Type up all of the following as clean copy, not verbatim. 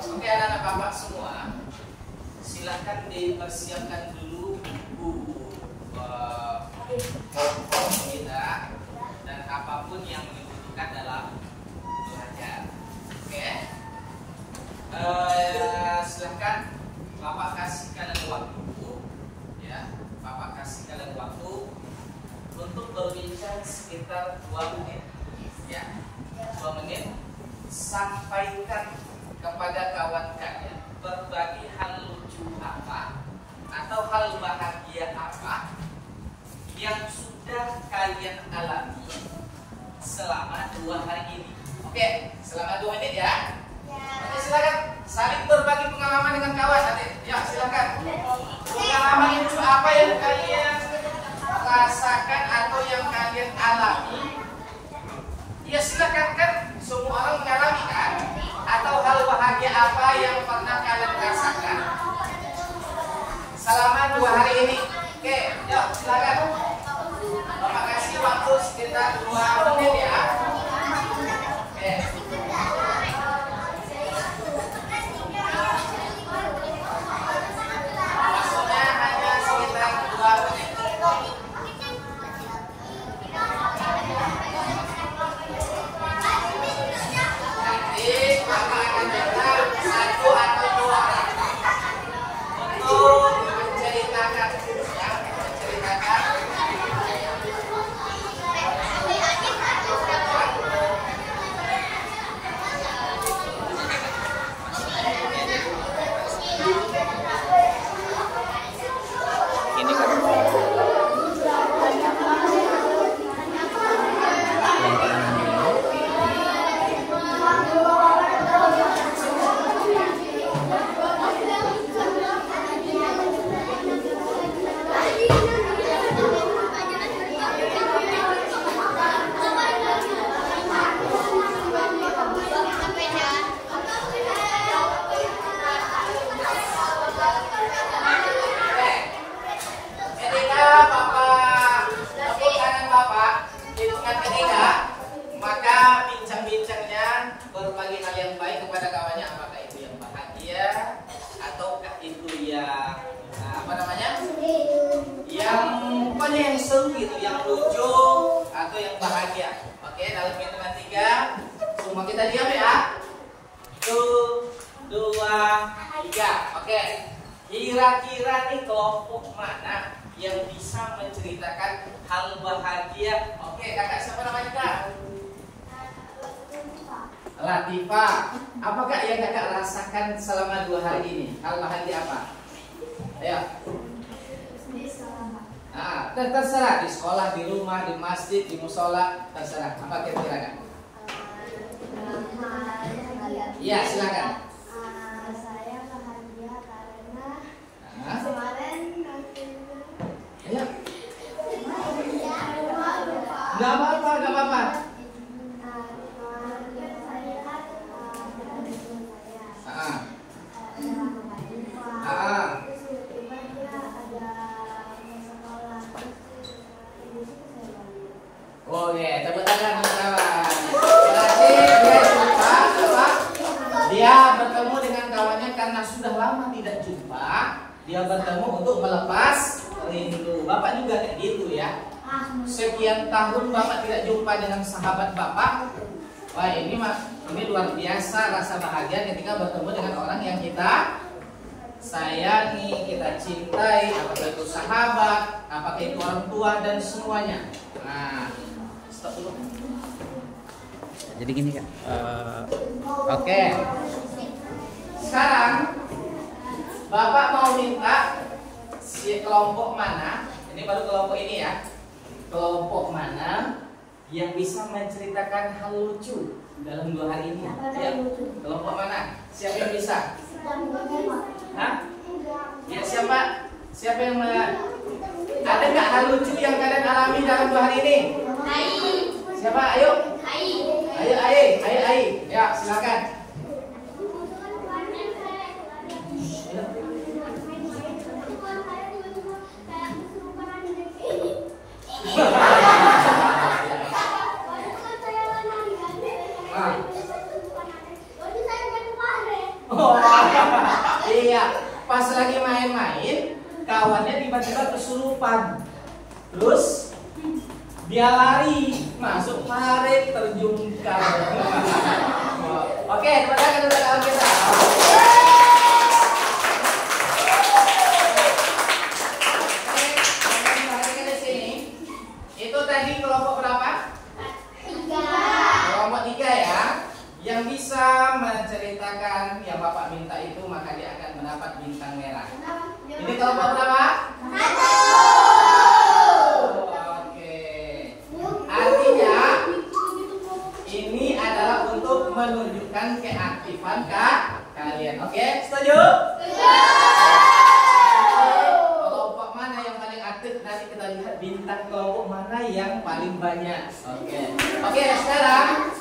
Oke, anak-anak bapak semua, silakan dipersiapkan dulu buku kita dan apapun yang dibutuhkan dalam belajar. Oke, silakan bapak kasih kalian waktu, ya, bapak kasih kalian waktu untuk berbincang sekitar 2 menit, ya, 2 menit. Sampaikan kepada kawan kalian berbagi hal lucu apa atau hal bahagia apa yang sudah kalian alami selama 2 hari ini. Oke, selama 2 menit ya. Oke, silakan saling berbagi pengalaman dengan kawan nanti. Ya, silakan. Pengalaman lucu apa yang kalian rasakan atau yang kalian alami? Ya, silakan, kan semua orang mengalami kan? Atau hal bahagia apa yang pernah kalian rasakan selama 2 hari ini? Oke, yuk silakan. Bapak kasih waktu sekitar 2 menit ya. Oke. Maksudnya hanya sekitar 2 menit. Bapak akan minta 1 atau 2 orang untuk menceritakan, ya, menceritakan. Ini kan. Maka bincang-bincangnya berbagi hal yang baik kepada kawannya, apakah itu yang bahagia ataukah itu yang apa namanya, yang pokoknya yang seru gitu, yang lucu atau yang bahagia. Oke, dalam hitungan 3 semua kita diam ya. 1, 2, 3. Oke, kira-kira nih kelompok mana yang bisa menceritakan hal bahagia? Oke, kakak siapa namanya kak? Latifah. Apakah yang kakak rasakan selama 2 hari ini? Hal bahagia apa? Ayo. Terserah, di sekolah, di rumah, di masjid, di musola, terserah. Apa kira-kira kak? Iya, silakan. Saya bahagia karena kemarin ya. Gak apa-apa. Oke, tepuk tangan kawan. Berarti dia bertemu dengan kawannya karena sudah lama tidak jumpa. Dia bertemu untuk melepas rindu. Bapak juga kayak gitu ya. Sekian tahun Bapak tidak jumpa dengan sahabat Bapak. Wah, ini luar biasa rasa bahagia ketika bertemu dengan orang yang kita sayangi, kita cintai, apakah itu sahabat, apakah itu orang tua dan semuanya. Nah, stop dulu. Jadi gini kan. Oke. Sekarang Bapak mau minta si kelompok mana? Ini baru kelompok ini ya. Kelompok mana yang bisa menceritakan hal lucu dalam 2 hari ini? Ya. Kelompok mana? Siapa yang bisa? Hah? Ya, siapa? Siapa yang ada nggak hal lucu yang kalian alami dalam 2 hari ini? Siapa? Ayo. Ayo. Ya, silakan. merasa kesurupan. Terus dia lari masuk parit terjungkal. Oke, tepuk tangan untuk kawan kita. Itu tadi kelompok berapa? 3. Kelompok 3 ya. Yang bisa menceritakan yang Bapak minta itu maka dia akan mendapat bintang merah. Ini kelompok berapa? 1. Oke. Artinya ini adalah untuk menunjukkan keaktifan kalian. Oke, setuju? Kelompok mana yang paling aktif? Nanti kita lihat bintang kelompok mana yang paling banyak. Oke, sekarang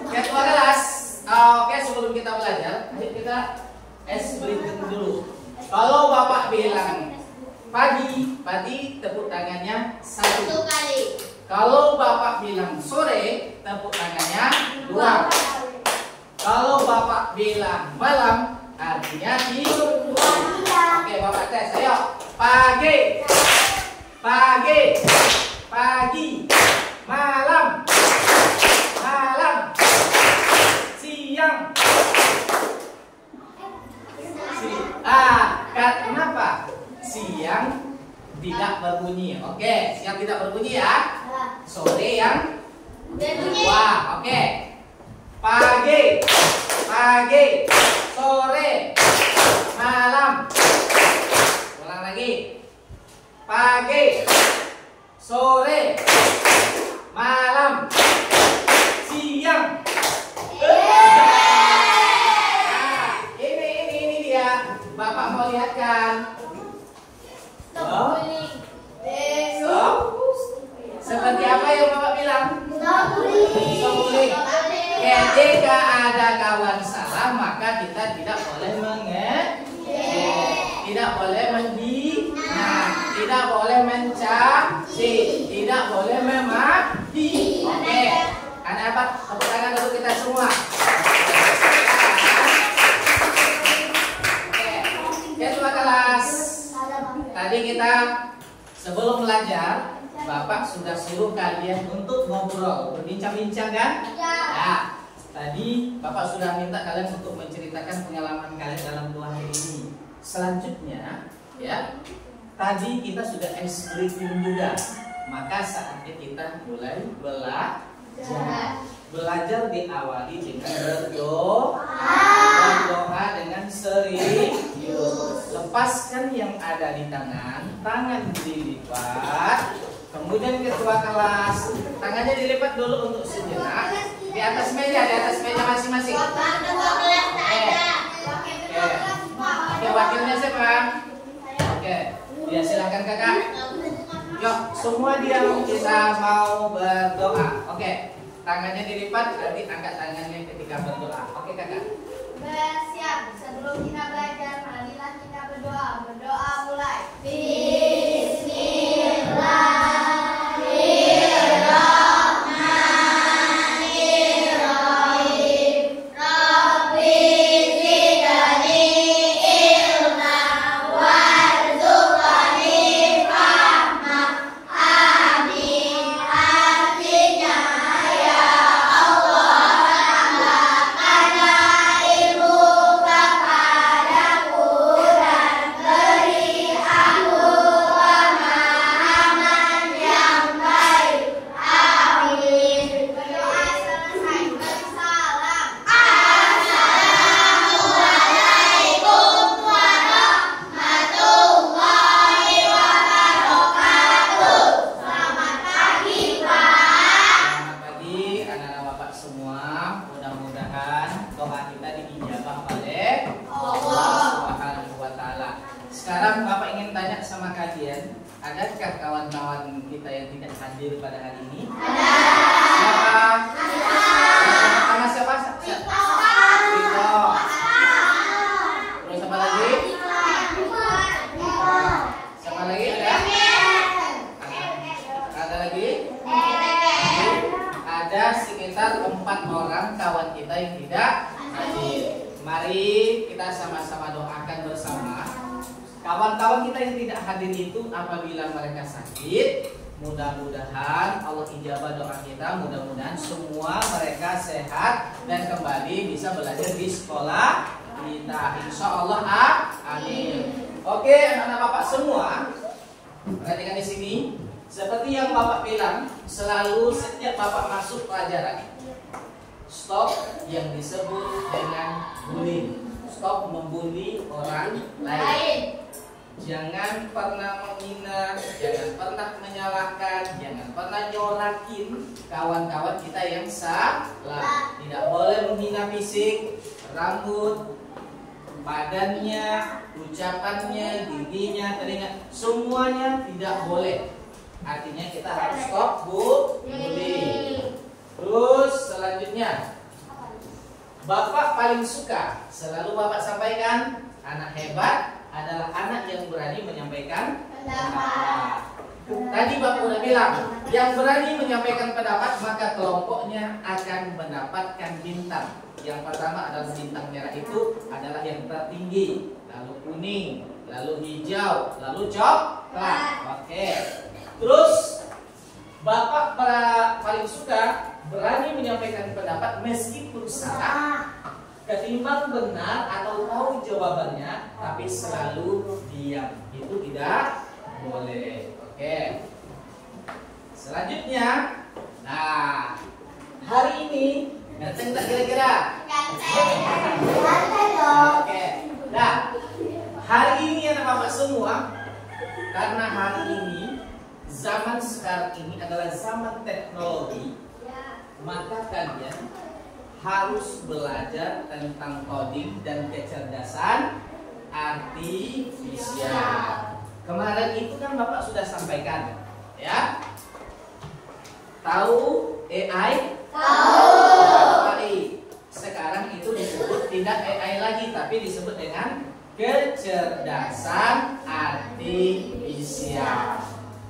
ketua kelas. Oke, sebelum kita belajar, ayo kita breathing dulu. Kalau Bapak bilang pagi, tepuk tangannya 1 kali. Kalau Bapak bilang sore, tepuk tangannya 2. Kalau Bapak bilang malam, artinya tidur. Oke, Bapak tes. Ayo. Pagi, malam, siang. Kenapa? Siang tidak berbunyi. Oke, siang tidak berbunyi ya. Sore yang Berbunyi. wah, oke. Pagi, sore, malam. Ulang lagi. Pagi, sore, malam, siang. Ini dia. Bapak mau lihat kan? Seperti apa yang Bapak bilang? Sobuling. Jika ada kawan salah maka kita tidak boleh tidak boleh menghina, tidak boleh mencaci, tidak boleh memaki. Oke. Ada apa? Tepuk tangan untuk kita semua. Oke. Ketua kelas. Tadi kita sebelum belajar, Bapak sudah suruh kalian untuk ngobrol, berbincang-bincang kan? Ya. Tadi Bapak sudah minta kalian untuk menceritakan pengalaman kalian dalam 2 hari ini. Selanjutnya, ya, tadi kita sudah breathing juga. Maka saatnya kita mulai belajar. Belajar diawali dengan berdoa dengan serius. Lepaskan yang ada di tangan dilipat. Kemudian ketua kelas, tangannya dilipat dulu untuk sejenak di atas meja masing-masing. Oke, wakilnya siapa? Oke, ya silakan kakak. Yuk, semua diam, kita mau berdoa. Oke, tangannya dilipat, nanti angkat tangannya ketika berdoa. Oke kakak. Bersiap, sebelum kita belajar, marilah kita berdoa. Berdoa mulai. Bismillah. Sekarang Bapak ingin tanya sama kalian, adakah kawan-kawan kita yang tidak hadir pada hari ini? Ada. Siapa? Sama siapa? Rito. Terus siapa lagi? Siapa lagi? Ada lagi? Ada sekitar 4 orang kawan kita yang tidak hadir. Mari kita sama-sama doakan bersama. kawan-kawan kita yang tidak hadir itu apabila mereka sakit, mudah-mudahan Allah ijabah doa kita, mudah-mudahan semua mereka sehat dan kembali bisa belajar di sekolah kita. Insya Allah, amin. Oke, anak-anak Bapak semua, perhatikan di sini. Seperti yang Bapak bilang, selalu setiap Bapak masuk pelajaran, stop yang disebut dengan bullying. Stop membuli orang lain. Jangan pernah menghina, jangan pernah menyalahkan, jangan pernah nyorakin kawan-kawan kita yang salah. Tidak boleh menghina fisik, rambut, badannya, ucapannya, giginya, telinga, semuanya tidak boleh. Artinya kita harus stop bullying. Terus selanjutnya, Bapak paling suka, selalu Bapak sampaikan, anak hebat adalah anak yang berani menyampaikan pendapat. Tadi Bapak udah bilang, yang berani menyampaikan pendapat maka kelompoknya akan mendapatkan bintang. Yang pertama adalah bintang merah, itu adalah yang tertinggi, lalu kuning, lalu hijau, lalu coklat. Oke. Terus Bapak paling suka berani menyampaikan pendapat meskipun salah, ketimbang benar atau tahu jawabannya tapi selalu diam. Itu tidak boleh. Oke. Selanjutnya, nah, hari ini ganteng tak kira-kira? Oke. Nah, hari ini anak Bapak semua, karena hari ini zaman sekarang ini adalah zaman teknologi, maka kalian harus belajar tentang coding dan kecerdasan artifisial. Kemarin itu kan Bapak sudah sampaikan, ya. Tahu AI? Tahu. Sekarang itu disebut tidak AI lagi, tapi disebut dengan kecerdasan artifisial.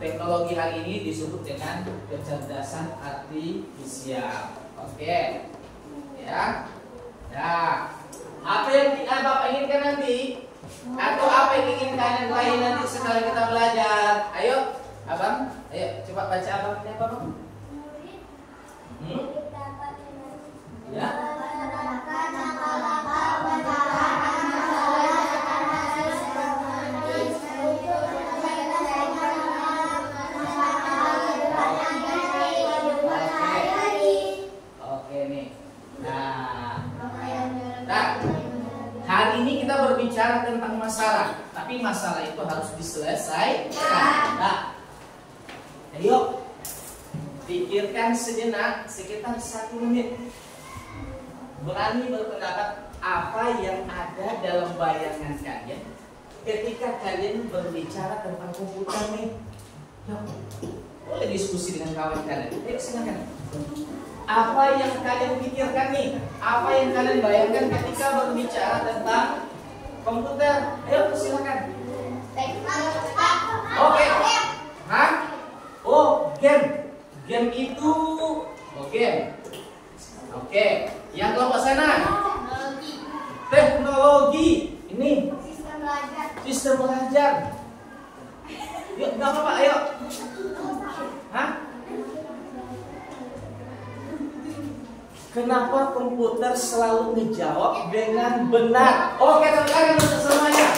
Teknologi hari ini disebut dengan kecerdasan artifisial. Oke. Ya. Nah, apa yang Bapak inginkan nanti? Atau apa yang ingin kalian lain nanti setelah kita belajar? Ayo, Abang, ayo coba baca Abang ini apa, Bang? Ya. Hari ini kita berbicara tentang masalah, tapi masalah itu harus diselesaikan. Nah, ayo pikirkan sejenak sekitar 1 menit. Berani berpendapat apa yang ada dalam bayangan kalian ketika kalian berbicara tentang komputer nih. Yuk, boleh diskusi dengan kawan kalian. Ayo silakan. Apa yang kalian pikirkan nih? Apa yang kalian bayangkan ketika berbicara tentang komputer? Ayo silakan. Oke. Hah? Oh, game. Game itu game. Oke. Yang kelompok sana? Teknologi. Ini sistem belajar. Yuk, nggak apa-apa, ayo. Hah? Kenapa komputer selalu ngejawab dengan benar? Oke, teman-teman untuk semuanya.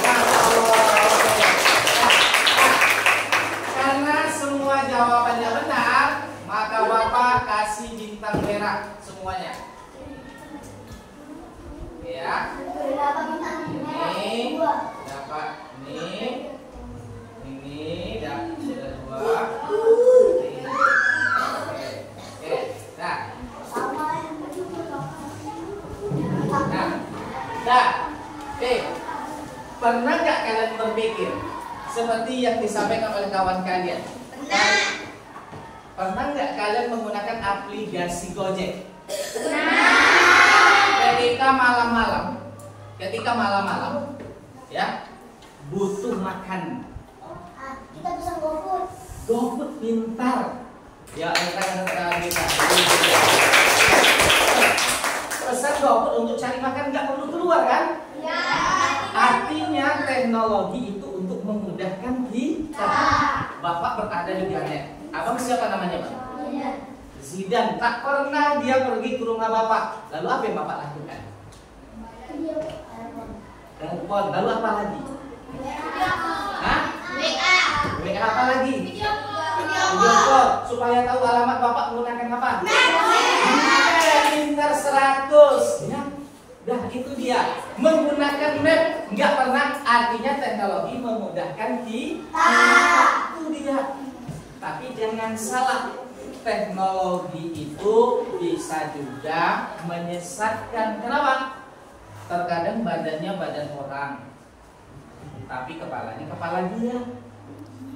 Karena semua jawabannya benar, maka Bapak kasih bintang merah semuanya. Ya. Ini dapat ini dapat sudah 2. Oke. Nah. Pernah nggak kalian berpikir seperti yang disampaikan oleh kawan kalian? Pernah nggak kalian menggunakan aplikasi Gojek? Ketika malam-malam, ya, butuh makan. Kita bisa GoFood. GoFood pintar. Ya, kita. Pesan GoFood untuk cari makan nggak perlu keluar kan? Ya. Artinya teknologi itu untuk memudahkan kita. Bapak berada di Ganet. Abang siapa namanya, Bang? Zidan. Tak pernah dia pergi ke rumah bapak. Lalu apa yang bapak lakukan? Telepon. Lalu apa lagi? Hah? WA apa lagi? Video call. Supaya tahu alamat bapak menggunakan apa? Pintar 100. Ya. Dah itu dia. Menggunakan map nggak pernah, artinya teknologi memudahkan kita. Itu dia. Tapi jangan salah. Teknologi itu bisa juga menyesatkan. Kenapa? Terkadang badannya badan orang, tapi kepalanya kepala dia.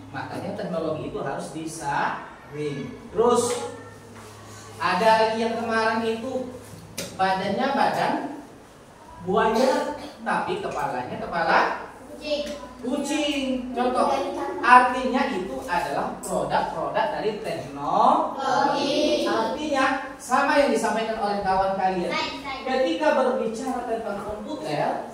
Makanya teknologi itu harus disaring. Terus ada lagi yang kemarin itu badannya badan buaya, tapi kepalanya kepala kucing. Contoh, artinya itu adalah produk-produk dari teknologi. Artinya sama yang disampaikan oleh kawan kalian. Ketika berbicara tentang komputer,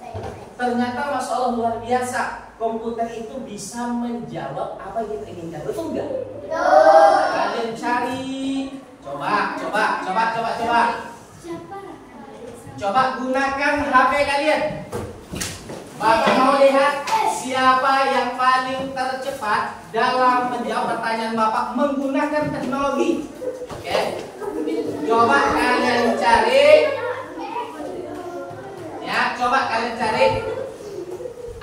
ternyata Masya Allah luar biasa. Komputer itu bisa menjawab apa yang kita inginkan. Betul nggak? Betul. Kalian cari. Coba gunakan HP kalian. Bapak mau lihat siapa yang paling tercepat dalam menjawab pertanyaan Bapak menggunakan teknologi. Oke. Coba kalian cari. Ya, coba kalian cari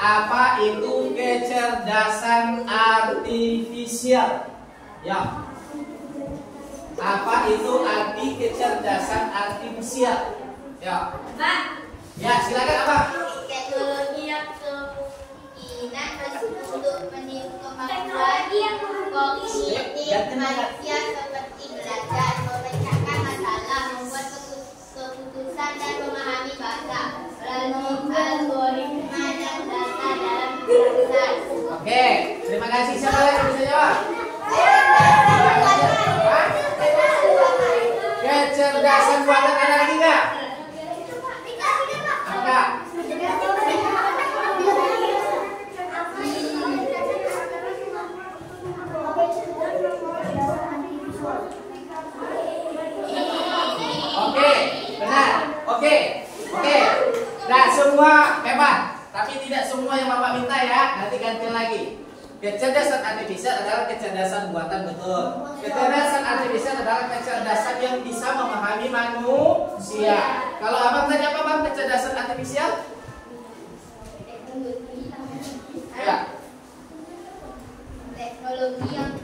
apa itu kecerdasan artifisial. Ya. Apa itu arti kecerdasan artifisial? Ya. Ya, silakan apa? Teknologi yang kemungkinan untuk meniru kemampuan kognitif manusia seperti belajar, memecahkan masalah, membuat keputusan dan memahami bahasa melalui algoritma dan data dalam kecerdasan. Oke, terima kasih. Siapa lagi yang bisa jawab? Kecerdasan buatan ada lagi nggak? Enggak. Oke, benar. Oke. Nah, semua hebat, tapi tidak semua yang Bapak minta ya. Nanti ganti lagi. Kecerdasan artifisial adalah kecerdasan buatan, betul. Kecerdasan artifisial adalah kecerdasan yang bisa memahami manusia. Kalau abang tanya apa bang kecerdasan artifisial? Ya. Teknologi yang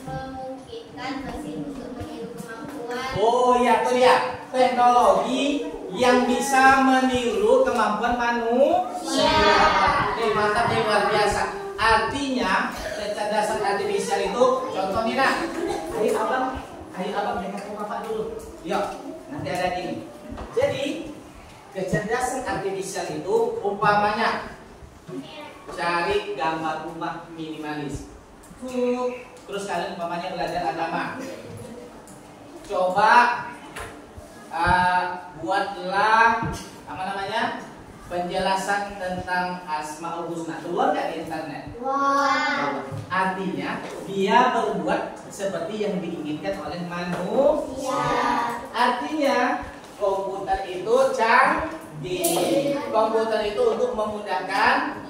memungkinkan mesin untuk meniru kemampuan. Oh ya, itu dia. Teknologi yang bisa meniru kemampuan manusia. Mantap, luar biasa. Artinya kecerdasan artifisial itu contoh nih nak. Ayo abang dengar bapak dulu. Yuk, nanti ada gini. Jadi kecerdasan artifisial itu umpamanya cari gambar rumah minimalis. Terus kalian umpamanya belajar agama. Coba buatlah apa namanya? Penjelasan tentang Asmaul Husna. Keluar nggak di internet? Wow. Artinya dia berbuat seperti yang diinginkan oleh manusia. Artinya komputer itu canggih. Komputer itu untuk memudahkan.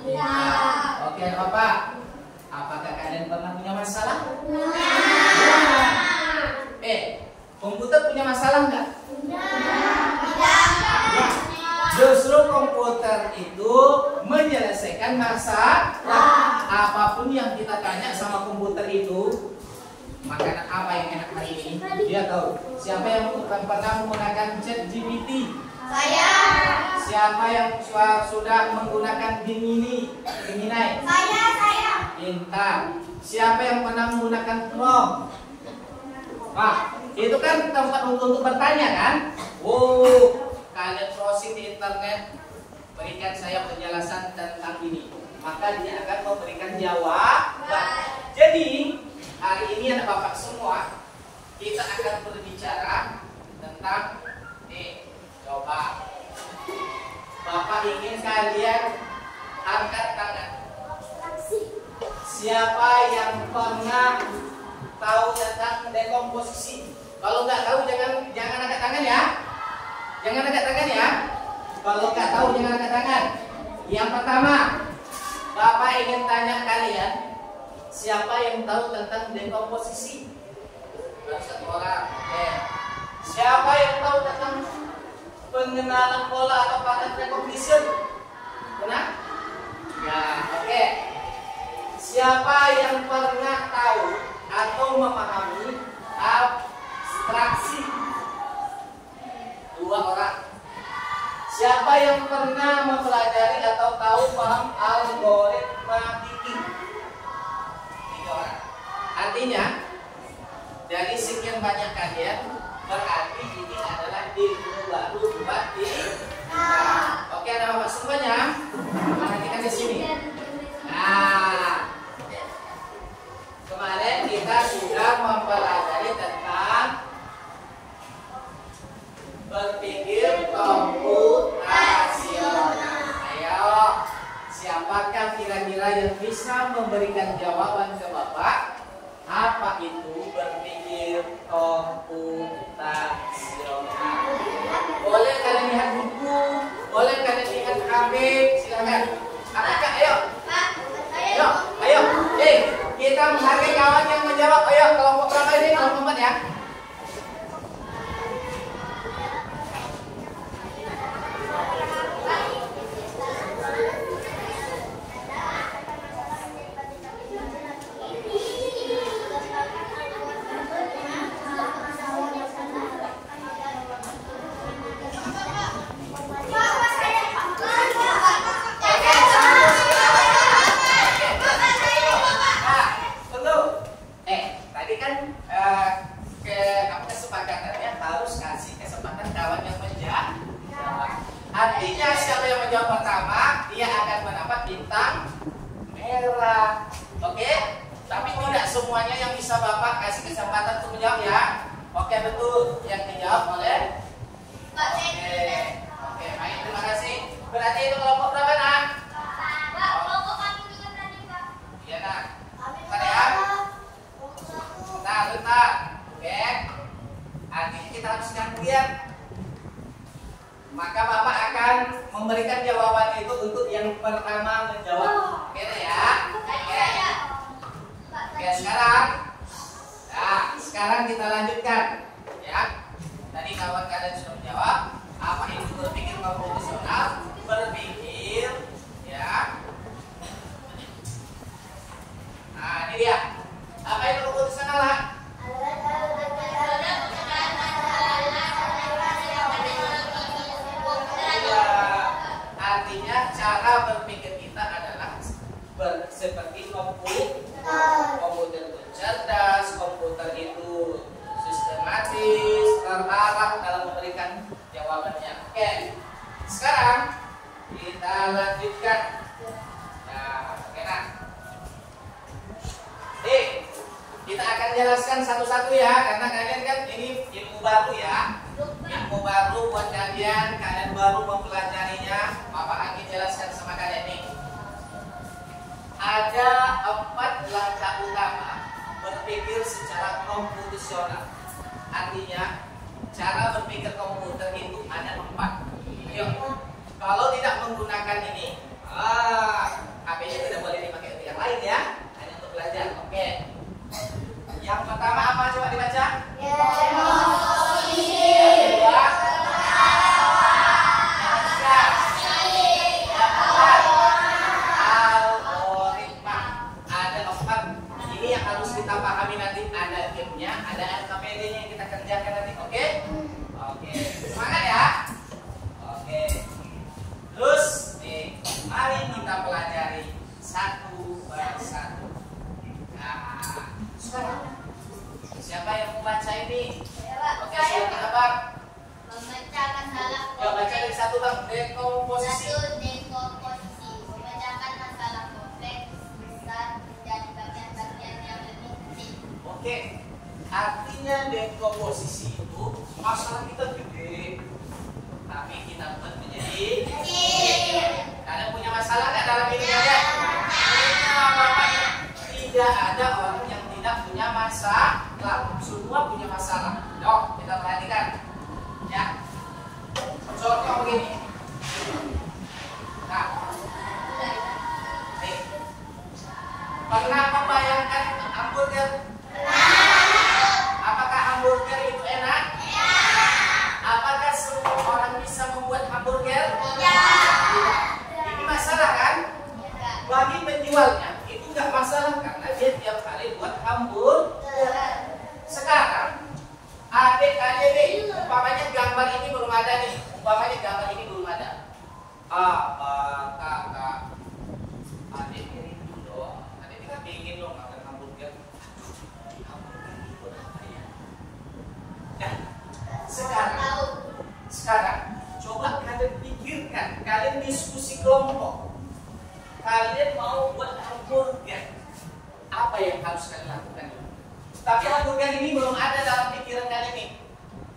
Oke, Bapak. Apakah kalian pernah punya masalah? Komputer punya masalah nggak? Justru komputer itu menyelesaikan masalah. Apapun yang kita tanya sama komputer itu, makanan apa yang enak hari ini, dia tahu. Siapa yang pernah menggunakan ChatGPT? Saya. Siapa yang sudah menggunakan Gemini? Saya. Pintar. Siapa yang pernah menggunakan Chrome? Nah, itu kan tempat untuk bertanya kan? Kalian browsing di internet, berikan saya penjelasan tentang ini, maka dia akan memberikan jawaban. Jadi hari ini anak bapak semua, kita akan berbicara tentang coba bapak ingin kalian angkat tangan. siapa yang pernah tahu tentang dekomposisi? Kalau nggak tahu jangan angkat tangan ya. Jangan angkat tangan ya. Kalau nggak tahu jangan angkat tangan. Yang pertama, Bapak ingin tanya kalian, siapa yang tahu tentang dekomposisi? Baru satu orang. Oke. Siapa yang tahu tentang pengenalan pola atau pattern recognition? Benar? Ya, oke. Siapa yang pernah tahu atau memahami abstraksi? Dua orang. Siapa yang pernah mempelajari atau tahu paham algoritma thinking? Tiga orang. Artinya, dari sekian banyak kalian, berarti ini adalah ilmu baru buat diri. Oke, ada bapak semuanya. Perhatikan di sini. Nah, kemarin kita sudah mempelajari tentang berpikir komputasional. Ayo, siapakah kira-kira yang bisa memberikan jawaban ke Bapak? Apa itu berpikir komputasional? Boleh kalian lihat buku, boleh kalian lihat HP, silakan. Apakah? Ayo. Ayo. Kita menghargai kawan yang menjawab. Ayo, kelompok berapa ini? Kelompok 4 ya. Kesepakatannya harus kasih kesempatan kawan yang menjawab. Artinya siapa yang menjawab pertama, dia akan mendapat bintang merah. Oke? Tapi tidak semuanya yang bisa Bapak kasih kesempatan untuk menjawab ya. Oke, betul. Yang dijawab oleh Oke, baik, terima kasih. Berarti itu kelompok berapa, Nak? Kelompok kami juga berani, Pak. Iya, Nak. Bentar ya. Bentar. Oke. Artinya kita harus gantian. Maka Bapak akan memberikan jawaban itu untuk yang pertama menjawab. Oke ya. Oke, sekarang kita lanjutkan ya. Tadi kawan kalian sudah menjawab apa itu berpikir komputasional, berpikir ya. Nah, ini dia. Apa itu komputasional lah? Artinya cara berpikir kita adalah seperti komputer itu cerdas, komputer itu sistematis, terarah dalam memberikan jawabannya. Oke, sekarang kita lanjutkan. Nah, oke, nah. Kita akan jelaskan satu-satu ya, karena kalian kan ini ilmu baru ya. Ilmu baru buat kalian baru mempelajarinya. Bapak akan jelaskan sama kalian nih. Ada 4 langkah utama berpikir secara komputasional. Artinya cara berpikir komputer itu ada 4. Ayo, kalau tidak menggunakan ini, HP-nya tidak boleh dipakai untuk yang lain ya, hanya untuk belajar. Oke. Yang pertama apa? Coba dibaca. Algoritma. Ada 4. Ini yang harus kita pahami nanti. Ada gamenya, ada LKPD-nya yang kita kerjakan nanti. Oke? Oke. Semangat ya. Oke. Terus mari kita pelajari satu persatu. Nah, sekarang siapa yang membaca ini? Oke, silakan Abang. Memecahkan masalah kompleks. Ya, baca dari 1 Bang. Dekomposisi. 1. Dekomposisi. Memecahkan masalah kompleks besar menjadi bagian-bagian yang lebih kecil. Oke. Artinya dekomposisi itu masalah kita gede, tapi kita buat menjadi kecil. Kalian punya masalah nggak dalam ini kalian? tidak ada orang yang tidak punya masalah. Semua punya masalah. Yuk, kita perhatikan. Ya. Contoh begini. Nah. Nih. Pernah membayangkan hamburger? Apakah hamburger itu enak? Apakah semua orang bisa membuat hamburger? Tidak. Ini masalah kan? Bagi penjualnya itu nggak masalah karena dia tiap hari buat hamburger. Sekarang adik-adik, umpamanya gambar ini belum ada nih. Umpamanya gambar ini belum ada. Kakak, adik ini dulu. Adik kita ingin loh makan hamburger. Hamburger itu apa ya? Nah, sekarang coba kalian pikirkan, kalian diskusi kelompok. Kalian mau buat hamburger, apa yang harus kalian lakukan? Tapi hamburger ini belum ada dalam pikiran kalian nih.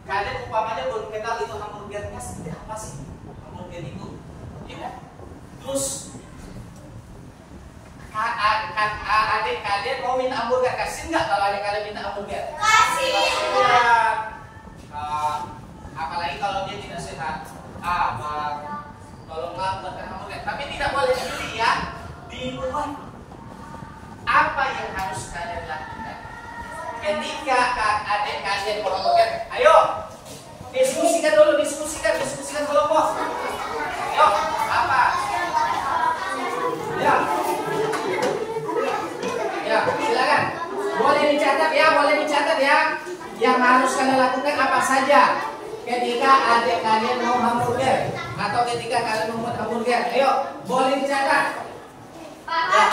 Kalian umpamanya belum kenal itu hamburgernya seperti apa sih? Hamburger itu, ya kan? Terus adik kalian mau minta hamburger, kasih nggak kalau adik kalian minta hamburger? Kasih. Apalagi kalau dia tidak sehat. Tolonglah buatkan hamburger. Tapi tidak boleh dibeli ya, di rumah. Apa yang harus kalian lakukan ketika adik kalian mau hamburger? Ayo, diskusikan dulu, diskusikan kelompok. Ayo, apa? Ya, silakan. Boleh dicatat ya. Yang harus kalian lakukan apa saja ketika adik kalian mau hamburger atau ketika kalian membuat hamburger. Ayo, boleh dicatat. Pak,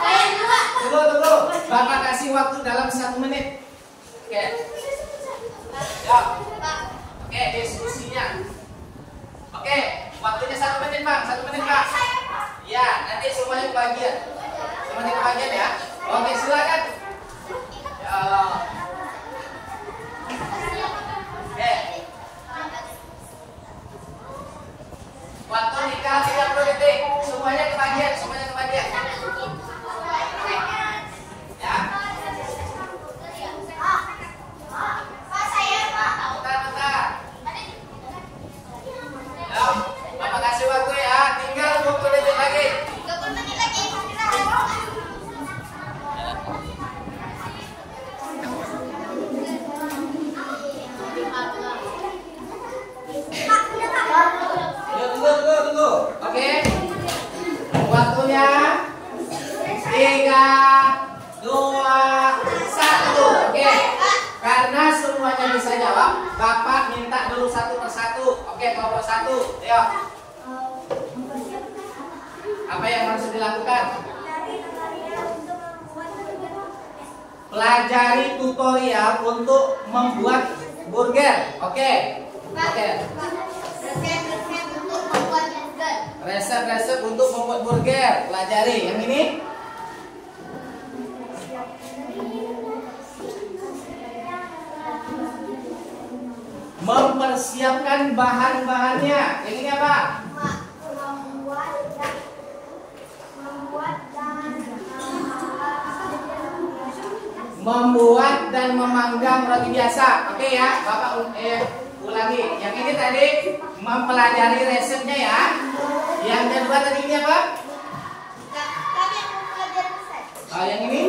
saya juga. Tunggu. Bapak kasih waktu dalam 1 menit. Oke. Ya. Oke, diskusinya. Oke, waktunya 1 menit, Pak. 1 menit, Pak. Ya, nanti semuanya kebagian. Semuanya kebagian ya. Oke, silakan. Ya. Oke. Waktu nikah 30 detik. Semuanya kebagian. Ya. Pak, saya Pak. Bentar. Ya, Bapak kasih waktu ya. Tinggal 20 detik lagi. 20 menit lagi. Tunggu. Oke. Waktunya 3, 2, 1. Oke. Karena semuanya bisa jawab, Bapak minta dulu satu persatu. Oke, kelompok 1. Ayo. Apa yang harus dilakukan? Pelajari tutorial untuk membuat burger. Oke. Resep untuk membuat burger. Pelajari. Yang ini? Mempersiapkan bahan-bahannya. Yang ini apa? Membuat dan memanggang roti biasa. Oke ya, Bapak ulangi. Yang ini tadi mempelajari resepnya ya. Yang kedua tadi ini apa? Yang ini?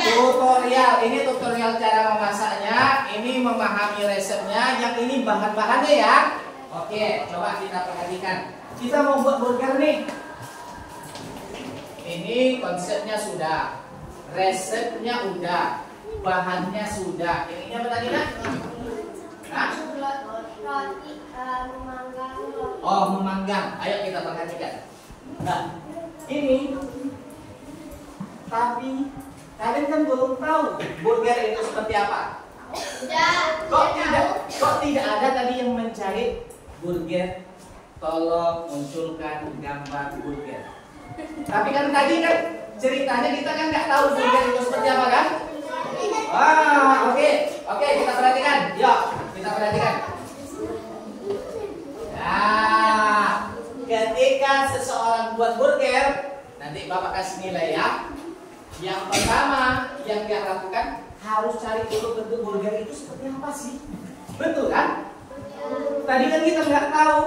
Tutorial. Ini tutorial cara memasaknya. Ini memahami resepnya. Yang ini bahan-bahannya ya. Oke, coba kita perhatikan. Kita mau buat burger nih. Ini konsepnya sudah, resepnya udah, bahannya sudah. Yang ini apa tadi nak? Roti memanggang. Oh, memanggang. Ayo kita perhatikan. Nah, ini. Tapi kalian kan belum tahu burger itu seperti apa. Kok tidak ada tadi yang mencari burger? Tolong munculkan gambar burger. Tapi kan tadi kan ceritanya kita kan nggak tahu burger itu seperti apa kan? Oke, kita perhatikan. Yuk, kita perhatikan. Nah, ketika seseorang buat burger, nanti Bapak kasih nilai ya. harus cari dulu bentuk burger itu seperti apa sih? Betul kan? Tadi kan kita nggak tahu.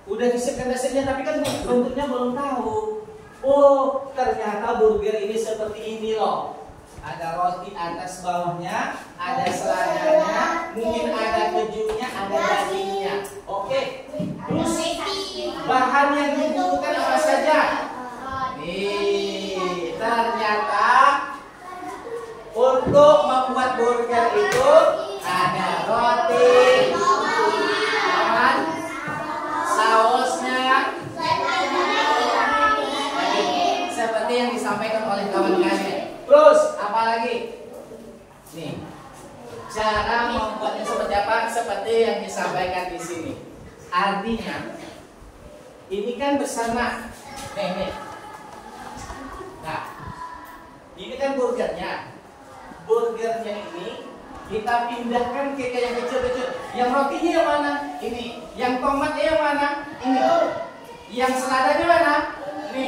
Udah disiapkan dasarnya tapi kan bentuknya belum tahu. Oh, ternyata burger ini seperti ini loh. Ada roti atas bawahnya, ada seladanya, mungkin ada kejunya, ada dagingnya. Oke. Terus bahan yang dibutuhkan apa saja? Nih, ternyata untuk membuat burger itu ada roti, dan sausnya, seperti yang disampaikan oleh kawan kalian. Terus apa lagi? Nih, cara membuatnya seperti apa? Seperti yang disampaikan di sini. Artinya, ini kan bersama. Nih. Nah, ini kan burgernya. Burgernya ini kita pindahkan ke yang kecil-kecil. Yang rotinya yang mana? Ini. Yang tomatnya yang mana? Ini. Yang seladanya mana? Ini.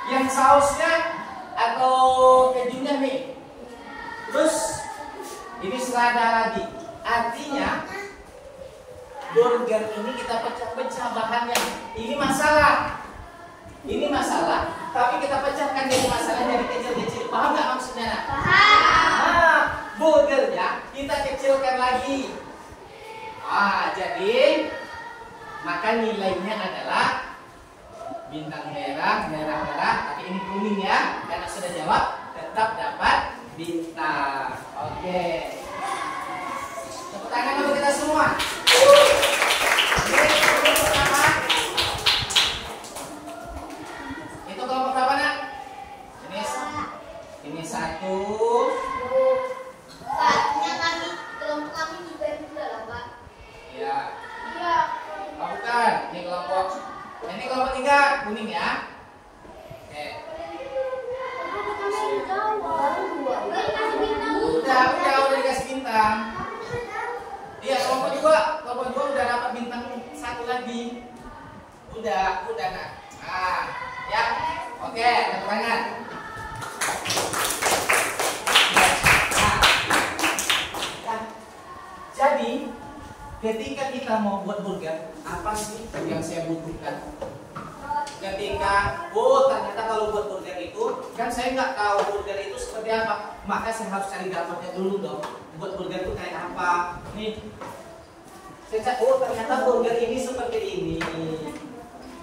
Yang sausnya atau kejunya nih. Terus ini selada lagi. Artinya burger ini kita pecah-pecah bahannya. Ini masalah, tapi kita pecahkan dari masalahnya jadi kecil-kecil. Paham nggak maksudnya? Nah, burgernya kita kecilkan lagi. Jadi maka nilainya adalah bintang merah, tapi ini kuning ya, karena sudah jawab tetap dapat bintang. Oke. Tepuk tangan untuk kita semua. Itu kelompok berapa nak? Ini satu. Pak, kelompok kami juga lah Pak. Ya. Iya. Oh, bukan. Ini kelompok 3 kuning ya. Oke. Udah dikasih bintang. Iya, kelompok 2 udah dapat bintang 1 lagi. Udah nak. Ya. Oke, tepuk tangan. Jadi, ketika kita mau buat burger, apa sih yang saya butuhkan? Ketika, ternyata kalau buat burger itu, kan saya nggak tahu burger itu seperti apa, maka saya harus cari gambarnya dulu dong. Buat burger itu kayak apa? Nih, saya ternyata burger ini seperti ini.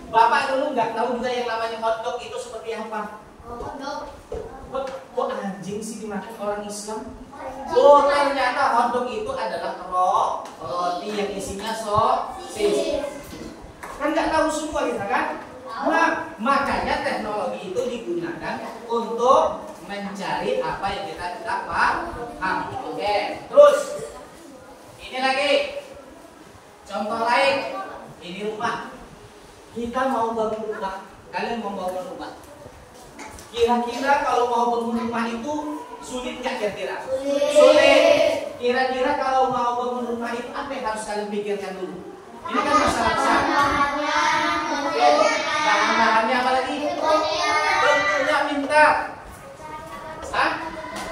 Bapak dulu nggak tahu juga yang namanya hotdog itu seperti apa? Kok anjing sih dimakan orang Islam? Ternyata hotdog itu adalah roti yang isinya sosis. Kan nggak tahu semua kita kan? Nah, makanya teknologi itu digunakan untuk mencari apa yang kita tidak paham. Oke, terus ini lagi contoh lain. Ini rumah. Kita mau bangun rumah. Kalian mau bangun rumah? Kira-kira kalau mau bangun rumah itu sulit nggak kira-kira? Sulit. Kira-kira kalau mau bangun rumah itu apa yang harus kalian pikirkan dulu? Ini kan masalah besar. Oke, bahan-bahannya apa lagi? Bentuknya pintar.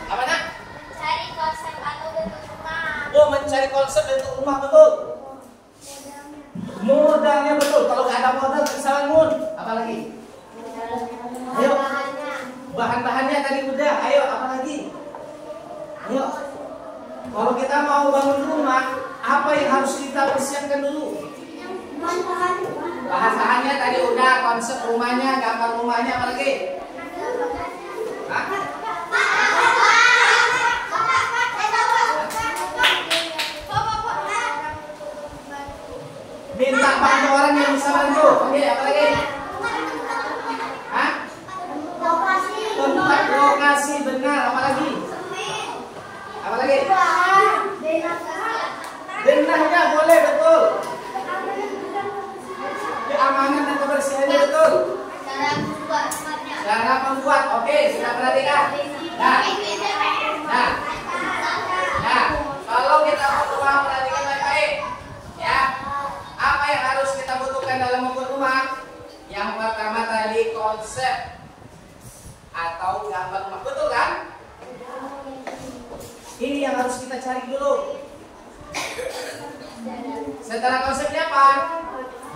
Apa nak? Cari konsep atau bentuk rumah. Mencari konsep bentuk rumah, betul. Modalnya betul. Kalau nggak ada modal, kesalahan Mun. Apa lagi? Ayo. Bahan-bahannya tadi udah. Ayo, apa lagi? Ayo. Kalau kita mau bangun rumah, apa yang harus kita persiapkan dulu? Bahan-bahannya tadi udah, konsep rumahnya, gambar rumahnya, apa lagi? Minta bantu orang yang bisa bantu. Oke, apa lagi? Tempat lokasi benar, apa lagi? Apa lagi? Denahnya boleh, betul. Keamanan dan kebersihannya, betul. Cara membuat, oke, sudah perhatikan. Nah, kalau kita mau rumah, perhatikan baik-baik, ya. Apa yang harus kita butuhkan dalam membuat rumah? Yang pertama tadi konsep atau gambar rumah, betul kan? Ini yang harus kita cari dulu. Setelah konsepnya apa?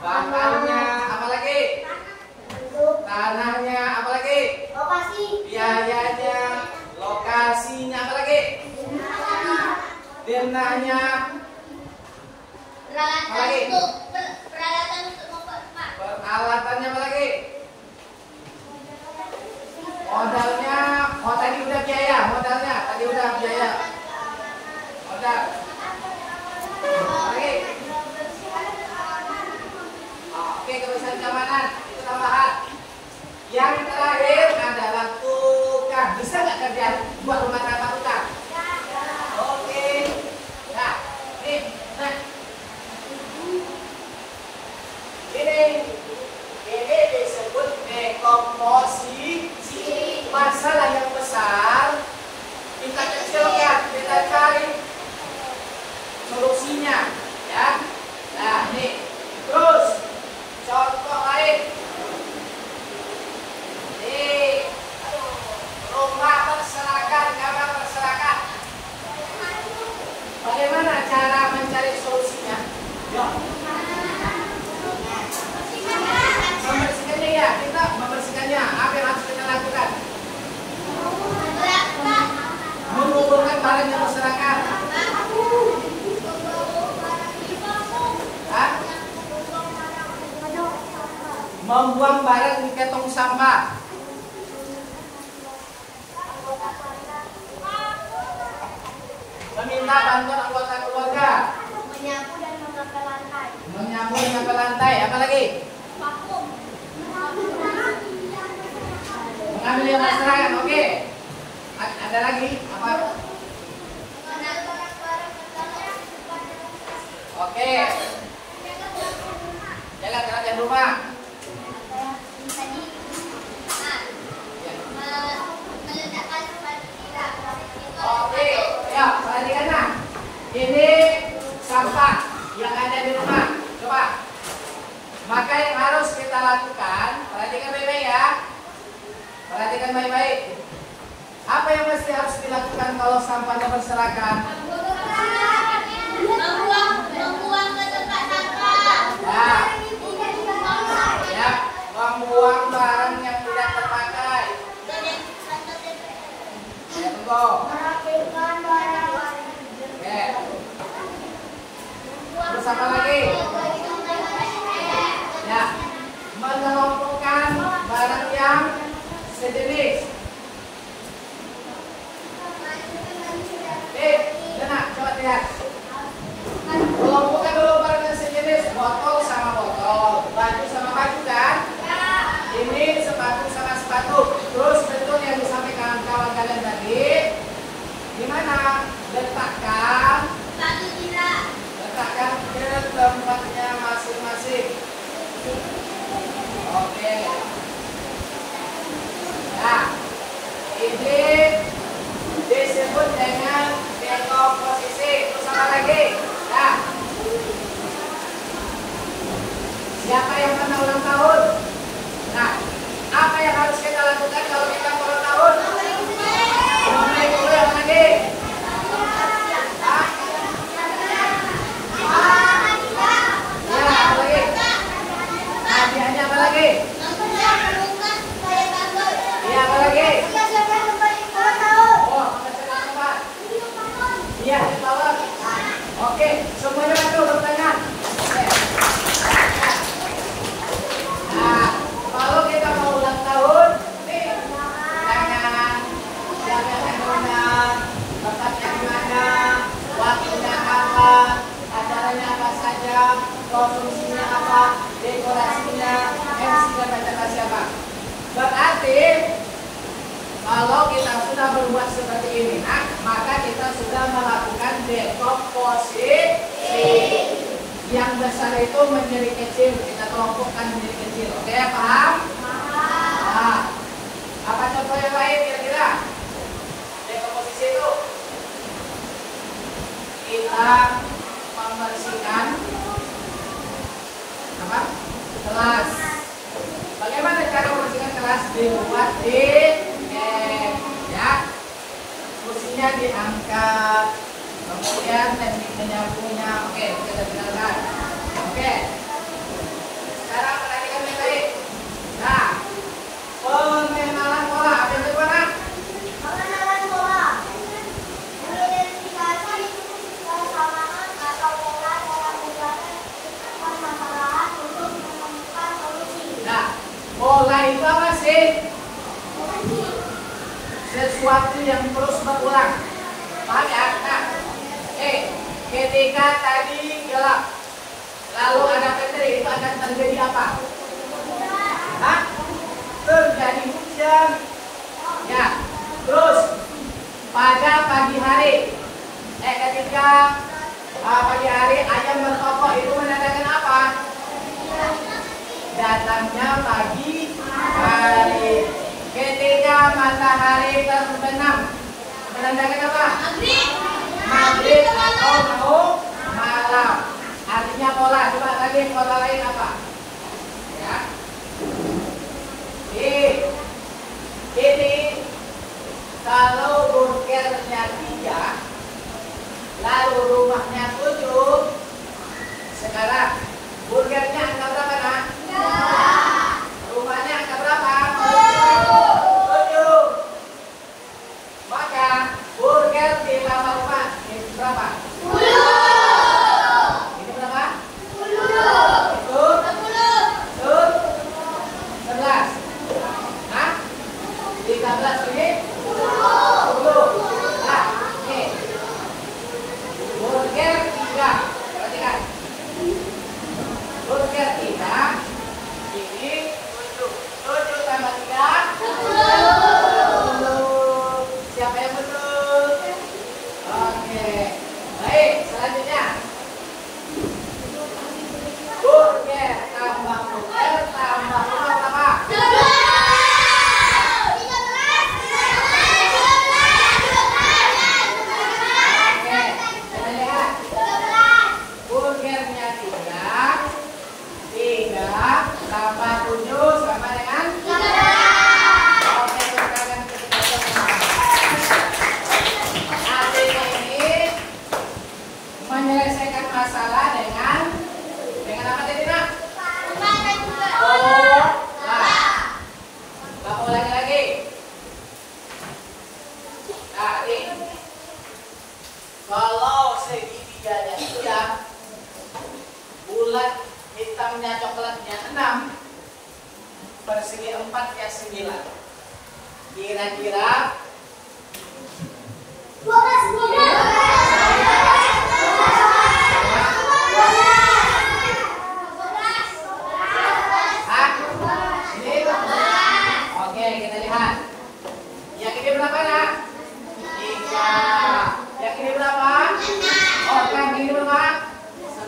Bahannya, apa lagi? Tanahnya, apa lagi? Lokasi. Biayanya, lokasinya, apa lagi? Denahnya, Peralatan untuk membuat rumah. peralatannya, apa lagi? Modalnya, oh tadi udah biaya, modalnya, tadi udah biaya. Modal. Lagi. Oke, kebersihan keamanan itu tambahan. Yang terakhir adalah tukang. Bisa nggak kerja buat rumah tanpa tukang? Oke. Nah, nah. Ini disebut dekomposisi. Masalah yang besar kita kecilkan, kita cari solusinya, ya. Nah, nih. Terus contoh lain. Nih. Rumah berserakan, kamar berserakan. Bagaimana cara mencari solusinya? Yuk. Membersihkannya ya, kita membersihkannya. Apa yang harus kita lakukan? Mengumpulkan barang yang berserakan. Membuang barang di kantong sampah. Meminta bantuan anggota keluarga. Menyapu dan mengepel lantai. Menyapu dan mengepel lantai. Apa lagi? Vakum. Mengambil yang berserakan. Oke. Ada lagi? Apa? Oke. Jaga kerajaan rumah. Oke, ya perhatikan nah. Ini sampah yang ada di rumah. Coba. Maka yang harus kita lakukan, perhatikan baik-baik ya. Perhatikan baik-baik. Apa yang mesti harus dilakukan kalau sampahnya berserakan? Membuang ke tempat sampah. Ya, membuang barang yang tidak terpakai. Ya, tunggu. Merapikan barang. Oke. Terus apa lagi? Ya, mengelompokkan barang yang sejenis. Dengar, coba lihat. Kelompokkan dulu barang yang sejenis. Botol sama botol, baju sama baju kan? Ini sepatu sama sepatu. Terus betul yang disampaikan kawan kalian tadi. Gimana? Letakkan ke tempatnya masing-masing. Oke. Nah, ini disebut dengan dekomposisi. Terus apa lagi? Nah, siapa yang pernah ulang tahun? Nah, apa yang harus kita lakukan kalau kita ulang tahun? Mulai dulu yang lagi. Ya, apa lagi? Hadiahnya apa lagi? Iya, apa lagi? Oh, mengesahkan tempat. Iya, di bawah. Oke, semuanya bantu bertangan. Oke. Nah, kalau kita mau ulang tahun, nih, jangan undang, tempatnya di mana, waktunya apa, acaranya apa saja, konsumsinya apa, dekorasinya, MC dan baca siapa. Berarti kalau kita sudah berbuat seperti ini, nah, maka kita sudah melakukan dekomposisi. Yang besar itu menjadi kecil, kita kelompokkan menjadi kecil. Oke, paham? Nah, apa contoh yang lain kira-kira? Dekomposisi itu kita membersihkan apa? Kelas. Bagaimana cara membersihkan kelas? Dibuat di ya. Fungsinya Tangannya diangkat. Kemudian teknik menyambungnya. Oke, kita dengarkan. Oke. Sekarang perhatikan baik-baik. Nah, pengenalan pola. Apa yang kedua? Pengenalan pola. Mengidentifikasi kesamaan atau pola dalam berbagai permasalahan untuk menemukan solusi. Nah, pola itu apa sih? Sesuatu yang terus berulang. Paham ya? Nah, ketika tadi gelap, lalu ada petir, itu akan terjadi apa? Hah? Terjadi hujan. Ya. Terus pada pagi hari, ketika pagi hari ayam berkokok, itu menandakan apa? Datangnya pagi hari. Ketika matahari terbenam, menandakan apa? Maghrib atau mau malam. Artinya pola. Coba lagi pola lain apa? Ya. Ini kalau burgernya 3, lalu rumahnya 7. Sekarang burgernya angka berapa, nak? Rumahnya angka berapa? 7. Maka burger di rumah itu berapa? 10. Ini berapa? 10. Itu 11. Hah? 13 ini? 10. Nah, oke. Burger 3. Perhatikan. Burger 3. Ini 7. 7 tambah 3. 10. Siapa yang betul? Oke. Baik, selanjutnya. Burger tambah burger tambah berapa? 13. Oke, kita lihat. Burgernya 3. 3 tambah 7 sama dengan 13. Oke, silakan kita coba. Artinya ini menyelesaikan masalah dengan apa tadi, nak? Pola. Bapak ulangi lagi. Nah, ini kalau segitiganya itu ya bulat, hitamnya coklatnya 6, persegi 4-nya 9. Kira-kira 12. Hah? Ini? Oke, kita lihat. Yang ini berapa, nak? 3. Yang ini berapa? Oh, yang ini berapa?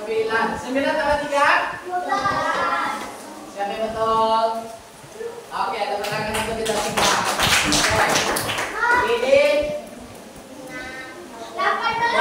9. 9 tambah 3? 12. Siapa yang betul? Oke, ada pertanyaan untuk kita semua. Ini 6.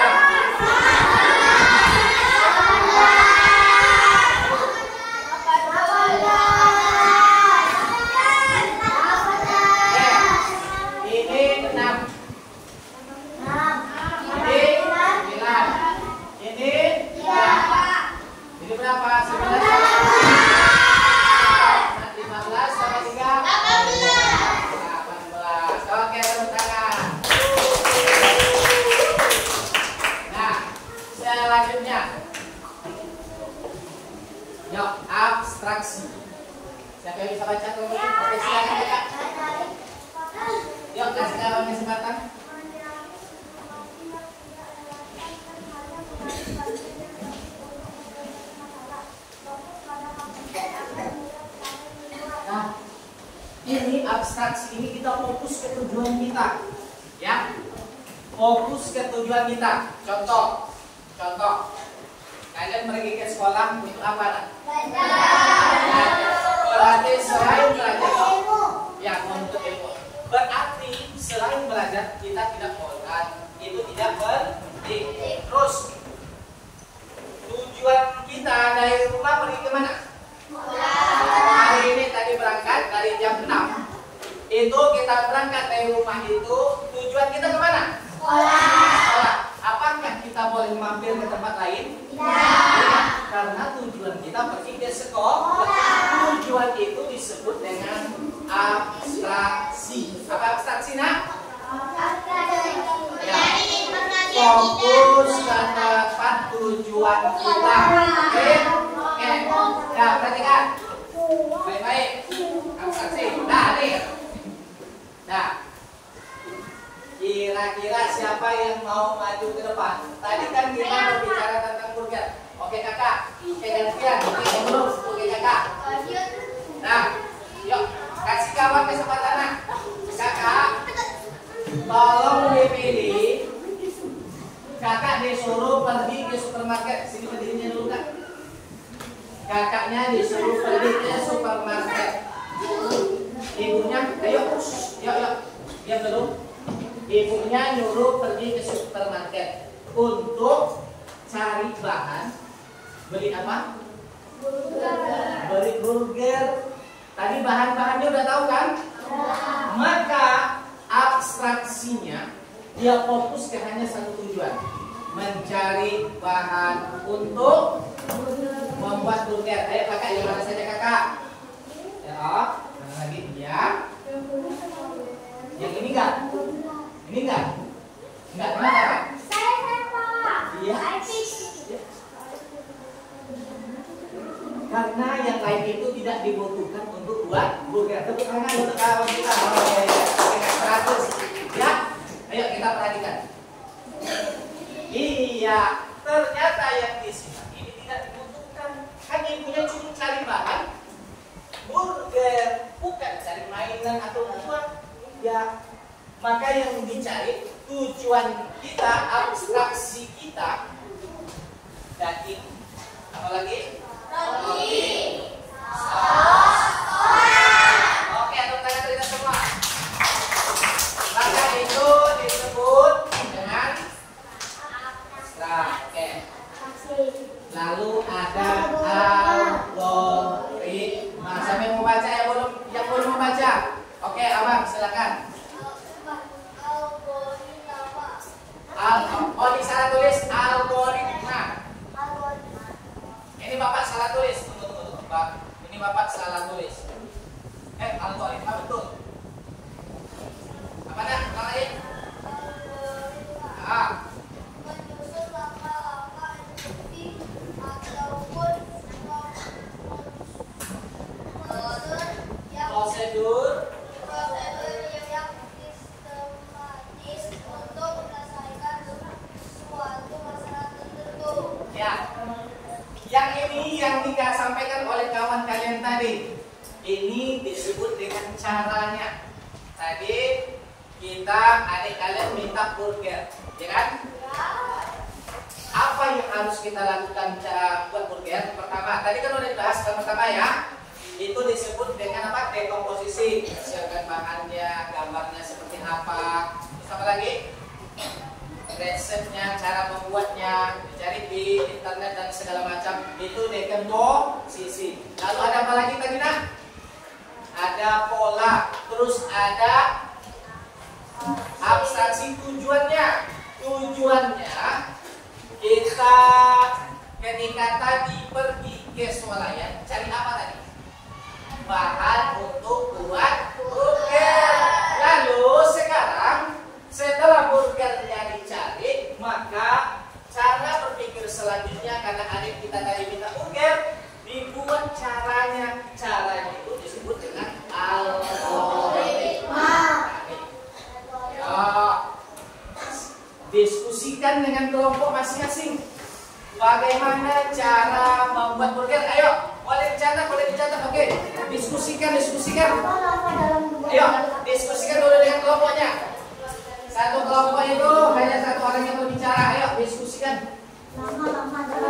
Itu kita berangkat dari rumah itu tujuan kita kemana? Sekolah. Apakah kita boleh mampir ke tempat lain? Tidak. Karena tujuan kita pergi ke sekolah. Tujuan itu disebut dengan abstraksi. Apa abstraksi, nak? Ya. Fokus ke tempat tujuan kita. Oke. Ya, perhatikan. Baik-baik. Abstraksi. Nah, nih. Nah. Kira-kira siapa yang mau maju ke depan? Tadi kan kita berbicara tentang burger. Oke, kakak. Oke, gantian. Oke, kakak. Nah, yuk. Kasih kawan kesempatan, nak. Kakak. Tolong dipilih. Kakak disuruh pergi ke supermarket. Sini berdirinya dulu, kak. Kakaknya disuruh pergi ke supermarket. Ibunya, ayo. Yuk. Diam dulu. Ibunya nyuruh pergi ke supermarket untuk cari bahan. Beli apa? Beli burger. Tadi bahan-bahannya udah tahu kan? Maka abstraksinya dia fokus ke hanya satu tujuan, mencari bahan untuk membuat burger. Ayo kakak, yang mana saja kakak? Ya, mana lagi? Ya. Yang ini enggak? Ini enggak? Enggak, kenapa? Saya Pak. Iya. Karena yang lain itu tidak dibutuhkan untuk buat burger. Tepuk tangan untuk kawan kita. Oh, ya. 100. Ya. Ayo kita perhatikan. Iya, ternyata yang di sini ini tidak dibutuhkan. Kan ibunya cuma cari bahan burger, bukan cari mainan atau uang. Ya. Maka yang dicari tujuan kita, abstraksi kita daging, apa lagi? Roti. Oke, tepuk tangan kita semua. Maka itu disebut dengan abstraksi. Lalu ada algoritma. Siapa yang mau baca, yang belum membaca? Oke, Abang silakan. Oh, ini salah tulis algoritma. Ini Bapak salah tulis. Tunggu. Ini Bapak salah tulis. Algoritma betul. Apa dah? Ulang lagi. Menyusun langkah-langkah efektif ataupun prosedur yang sistematis untuk menyelesaikan suatu masalah tertentu. Ya. Yang ini yang disampaikan oleh kawan kalian tadi. Ini disebut dengan caranya. Tadi kita adik kalian minta burger, ya kan? Apa yang harus kita lakukan cara buat burger? Pertama, tadi kan udah dibahas pertama ya. Itu disebut dengan apa? Dekomposisi. Siapkan bahannya, gambarnya seperti apa. Terus apa lagi? Resepnya, cara membuatnya, dicari di internet dan segala macam. Itu dekomposisi. Lalu ada apa lagi tadi nak? Ada pola. Terus ada abstraksi tujuannya. Tujuannya kita ketika tadi pergi ke swalayan cari apa tadi? Bahan untuk buat burger. Lalu sekarang setelah burgernya dicari, maka cara berpikir selanjutnya karena adik kita tadi minta burger, dibuat caranya. Caranya itu disebut dengan algoritma. Ya. Diskusikan dengan kelompok masing-masing. Bagaimana cara membuat burger? Ayo, boleh dicatat. Oke, diskusikan. Ayo, diskusikan dulu dengan kelompoknya. Satu kelompok itu hanya satu orang yang berbicara. Ayo, diskusikan.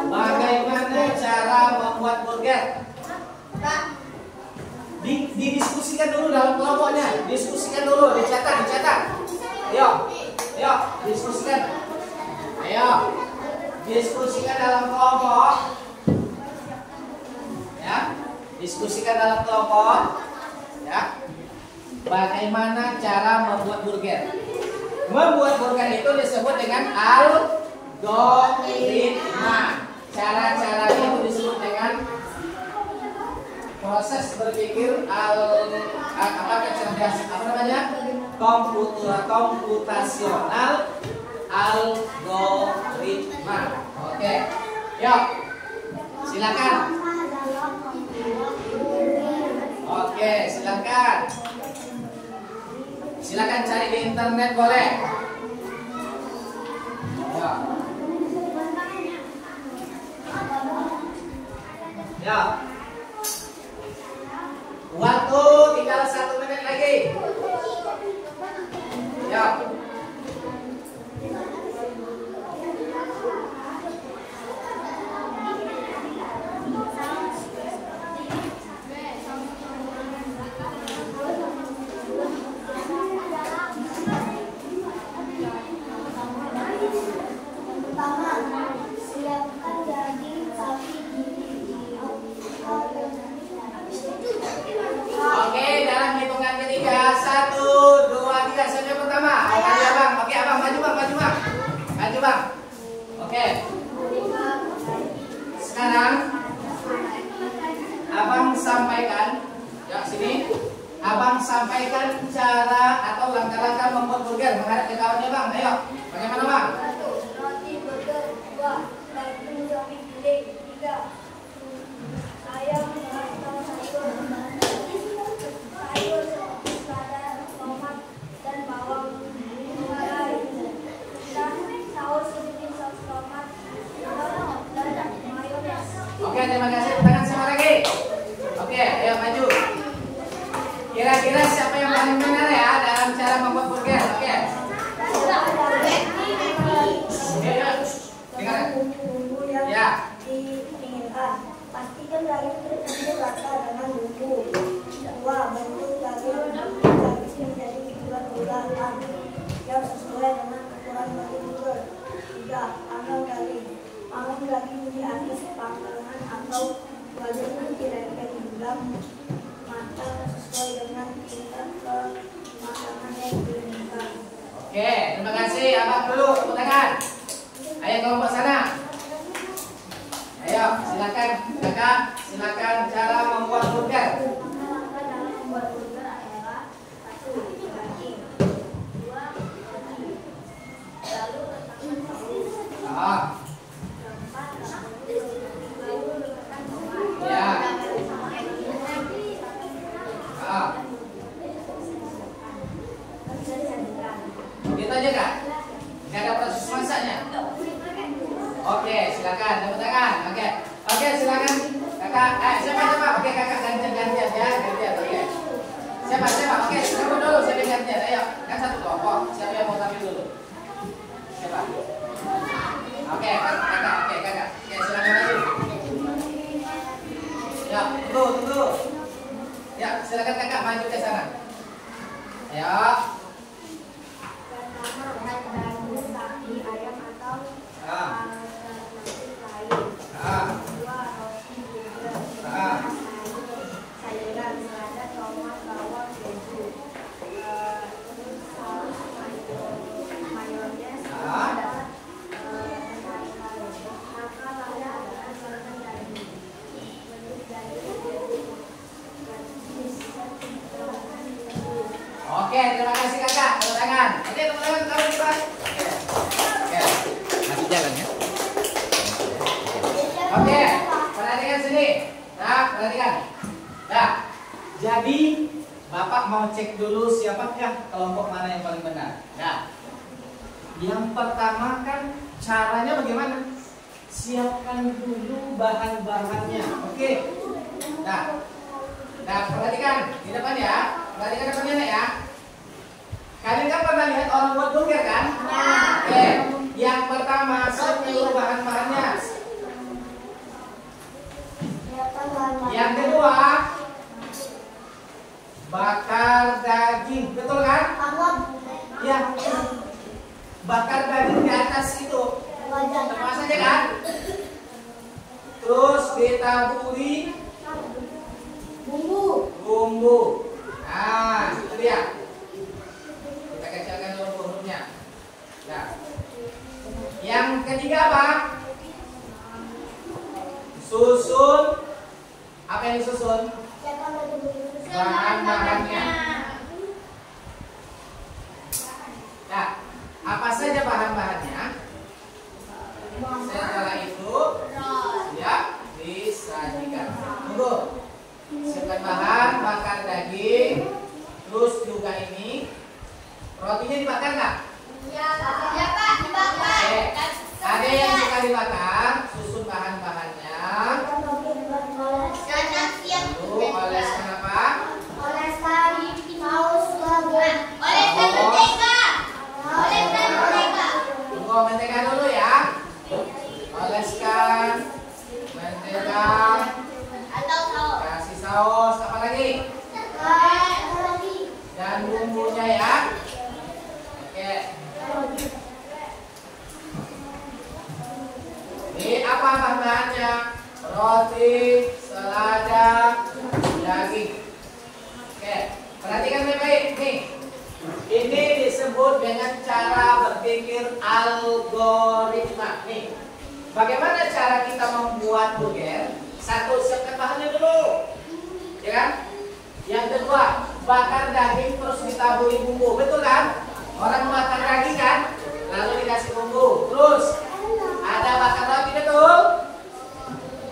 Bagaimana cara membuat burger? Didiskusikan dulu dalam kelompoknya. Diskusikan dulu, dicatat. Ayo, diskusikan. Ayo, diskusikan dalam kelompok. Ya, diskusikan dalam kelompok. Ya, bagaimana cara membuat burger? Membuat burger itu disebut dengan algoritma. Cara-caranya itu disebut dengan proses berpikir komputasional algoritma. Oke, yuk silakan. Oke, silakan. Silakan cari di internet boleh. Ya. Ya. Waktu tinggal 1 menit lagi. Ya. Oke, dalam hitungan ketiga 1, 2, 3. Siapa yang pertama? Maju abang. Oke abang, maju bang, maju bang, maju bang. Oke. Sekarang abang sampaikan. Ya sini. Abang sampaikan cara atau langkah-langkah membuat burger menghadap ke kawannya bang. Ayo, bagaimana bang? 1. Roti burger. 2. Daging sapi giling. 3. Ayam atau sayur. Sayur seperti selada, tomat, dan bawang bombay. 4. Saus seperti saus tomat dan mayones. Oke, terima kasih. Tangan semua lagi. Oke, ayo maju. Kira-kira siapa yang paling benar ya dalam cara membuat burger? Oke. Dengar. Bumbu yang Ya. diinginkan. Pastikan daging tercampur rata dengan bumbu. 2. Bentuk daging menjadi bulat-bulatan yang sesuai dengan ukuran bagi burger. 3. Panggang daging. Panggang daging di atas panggangan atau bagian kira-kira hingga matang sesuai dengan tingkat kematangan yang diinginkan. Oke, terima kasih. Abang dulu tepuk tangan. Ayo kelompok sana. Ayo, silakan kakak. Silakan cara membuat burger. Langkah dalam membuat burger adalah 1. Daging. 2. Roti. Lalu letakkan saus. Ah, 4. Lalu letakkan tomat. ya. Ah, gitu aja kak. Gak ada proses masaknya. Oke, silakan tepuk tangan. Oke, oke silakan kakak. Siapa? Oke kakak gantian ya, gantian. Oke. Siapa? Oke, kamu dulu. Siapa yang gantian? Ayo, kan satu kelompok. Siapa yang mau tampil dulu? Siapa? Oke, kakak. Oke, silakan maju. Ya, tunggu. Ya, silakan kakak maju ke sana. Ayo. Pertama, daging sapi, ayam atau alternatif lain. 2. Roti burger. 3. Sayuran, selada, tomat, bawang, keju. Terus saus mayones. Maka lalu adalah santan daging. Bentuk daging Oke, terima kasih kakak. Tepuk tangan. Oke, tepuk tangan kamu juga. Oke. Masih jalan ya. Oke, perhatikan sini. Nah, perhatikan. Nah, jadi Bapak mau cek dulu siapakah kelompok mana yang paling benar. Nah, yang pertama kan caranya bagaimana? Siapkan dulu bahan-bahannya. Oke. Nah, perhatikan di depan ya. Perhatikan depannya ya. Kalian kan pernah lihat orang buat burger kan? Oke. Yang pertama seluruh bahan-bahannya. Yang kedua bakar daging, betul kan? Ya. Bakar daging di atas itu. Lepas aja kan? Terus ditaburi bumbu. Nah, itu dia. Kita kecilkan dulu hurufnya. ketiga apa? Susun. Apa yang disusun? Bahan-bahannya. Nah, apa saja bahan-bahannya? Setelah itu ya disajikan. Tunggu. Siapkan bahan, bakar daging. Terus juga ini rotinya dibakar nggak? Ya Pak, dibakar. Oke. Ada yang suka dibakar. Susun bahan-bahannya. Lalu oleskan apa? Oleskan saus gabung. Oleskan mentega. Oleskan mentega. Tunggu mentega dulu ya. Oleskan mentega. Atau saus. Kasih saus. Apa lagi? Dan bumbunya ya. Oke. Ini apa bahan-bahannya? Roti, selada, daging. Oke, perhatikan baik-baik nih. Ini disebut dengan cara berpikir algoritma. Nih, bagaimana cara kita membuat burger? Satu, siapkan bahannya dulu, ya kan? Yang kedua, bakar daging terus ditaburi bumbu, betul kan? Orang bakar daging kan, lalu dikasih bumbu. Terus ada bakar roti, betul?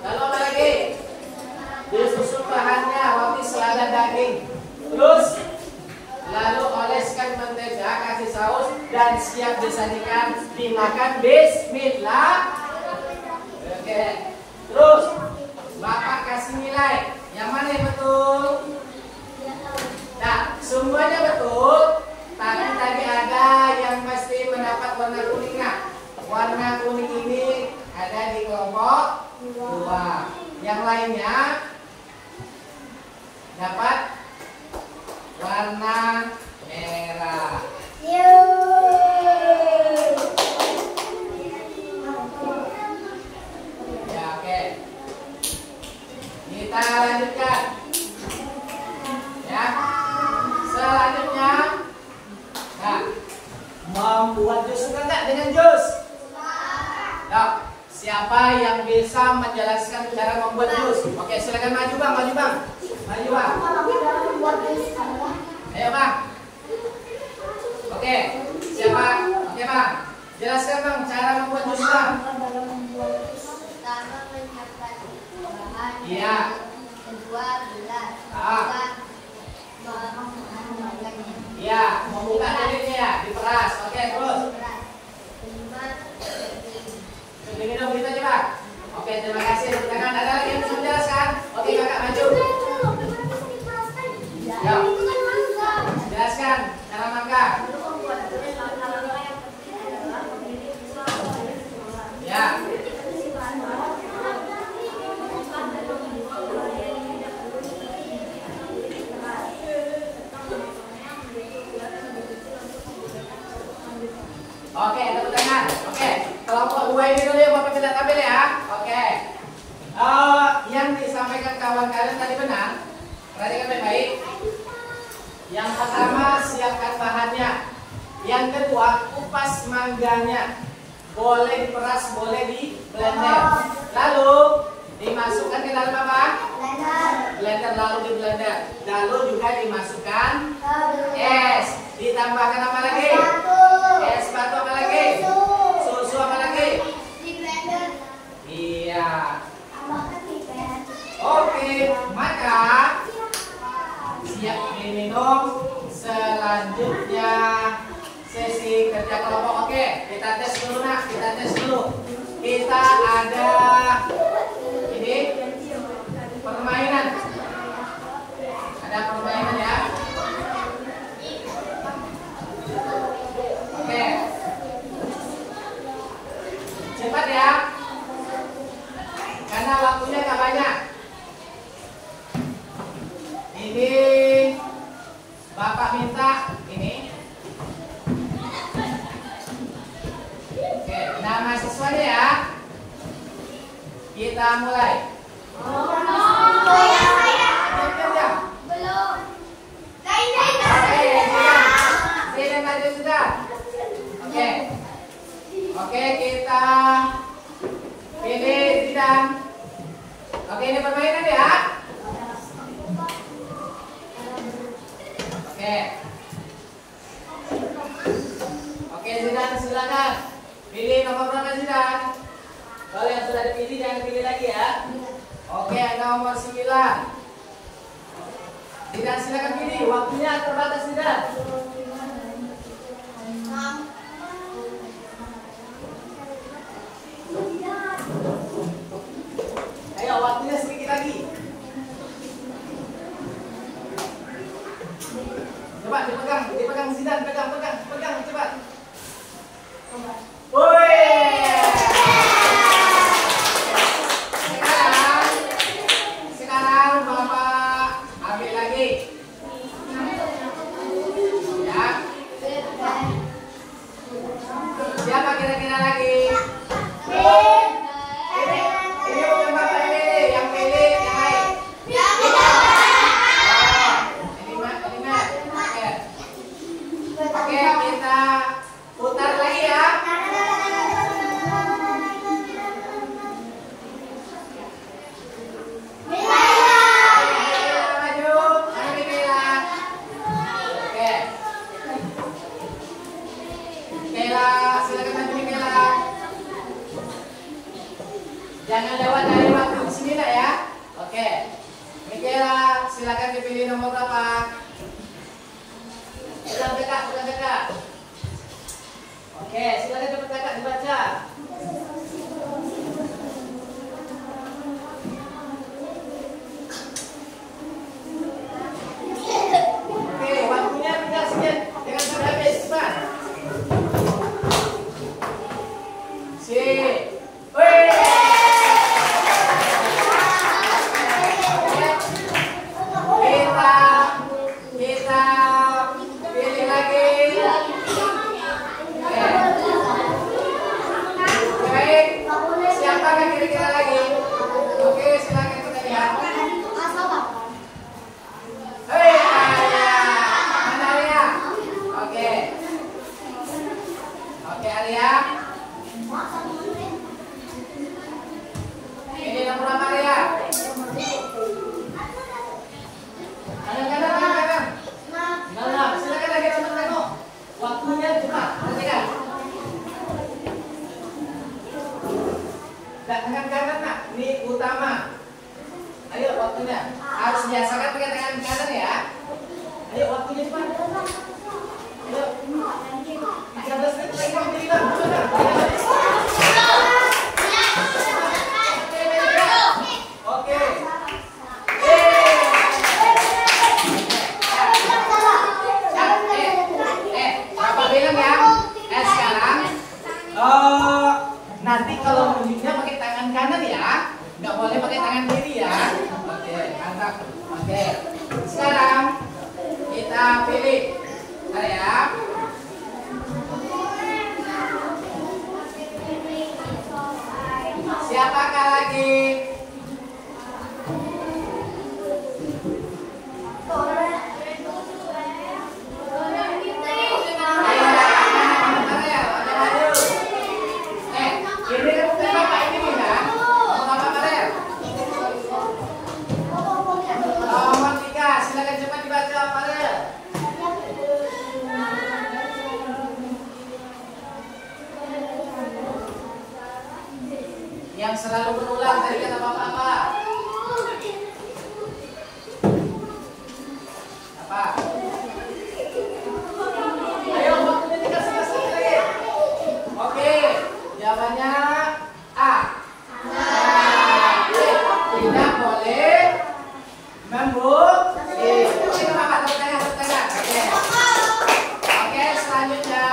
Lalu apa lagi? Disusun bahannya, roti, selada, daging. Terus lalu oleskan mentega, kasih saus, dan siap disajikan, dimakan. Bismillah. Oke. Terus Bapak kasih nilai. Yang mana yang betul? Nah, semuanya betul. Tapi tadi ada yang pasti mendapat warna kuning. Nah, warna kuning ini ada di kelompok 2. Yang lainnya dapat warna merah. Ya, oke. Kita lanjutkan. Ya. Selanjutnya, nah, membuat jus suka nggak dengan jus? Nah, siapa yang bisa menjelaskan cara membuat jus? Oke, silakan maju bang, maju bang, maju bang. Ayo bang. Oke, siapa? Oke bang, jelaskan bang cara membuat jus bang. Pertama menyiapkan bahan. Iya. Kedua gelas. Iya, membuka kulitnya ya, diperas. Oke, terus. Kelima Begini dong, gitu aja bang. Oke, terima kasih. Tangan ada lagi yang bisa menjelaskan? Oke, kakak maju. Ya. Jelaskan cara makan. Ya. Oke, tepuk tangan. Oke, kelompok 2 ini dulu ya, Bapak kita tampil ya. Oke. Yang disampaikan kawan kalian tadi benar. Perhatikan baik-baik. Yang pertama, siapkan bahannya. Yang kedua, kupas mangganya. Boleh diperas, boleh di blender. Lalu dimasukkan ke dalam apa? Blender, lalu di blender. Lalu juga dimasukkan es. Ditambahkan apa lagi? Es batu apa lagi? Susu apa lagi? di blender. Iya. Oke, maka siap diminum. Selanjutnya sesi kerja kelompok. Oke, kita tes dulu nak, kita tes dulu. Kita ada ini permainan. Ada permainan ya. Oke. Cepat ya. Karena waktunya gak banyak. Ini Bapak minta ini. Oke, nama siswanya ya. Kita mulai. Belum. Oke, sudah. Oke. Oke, kita pilih Zidan. Oke, ini permainan ya. Oke. Oke, Zidan silakan. Pilih nomor berapa Zidan? Kalau yang sudah dipilih jangan pilih lagi ya. Oke, nomor 9. Zidan silakan pilih. Waktunya terbatas Zidan. Ayo, waktunya sedikit lagi. Coba dipegang Zidan, pegang, cepat. Woi. Sekarang Bapak ambil lagi. Ya. Siapa kira-kira lagi? Ini bukan Bapak ini, yang pilih yang lain. Oke, kita putar lagi ya. Maju, ayo Kela. Oke. Kela, silakan maju Kela. Jangan lewat dari waktu di sini nak ya. Oke. Michaela, silakan dipilih nomor berapa? Pegang kakak. Oke, silakan cepat kakak dibaca. Oke, waktunya tinggal sekian. Jangan sampai habis, cepat. Kita pilih lagi. Baik, siapa yang kira-kira lagi? Oke, silakan kita lihat. Hei, Arya. Mana Arya? Oke. Oke, Arya. Ini nomor apa Arya? Kanan. Nah, silakan lagi teman-teman. Waktunya cepat, perhatikan. Tangan kanan nak, ini utama. Ayo waktunya, harus biasakan pakai tangan kanan ya. Ayo waktunya cepat. Ayo. 15 menit lagi kamu pilih bang. Oke. Bapak bilang ya. Sekarang nanti kalau menunjuknya pakai tangan kanan ya, nggak boleh pakai tangan kiri ya. Oke, mantap. Oke, sekarang kita pilih. Bentar ya. Siapakah lagi? Yang selalu berulang tadi kata bapak apa? Apa? Ayo waktunya dikasih lagi. Oke, jawabannya A. Tidak boleh membukti. Ini bapak tengah. Oke, selanjutnya.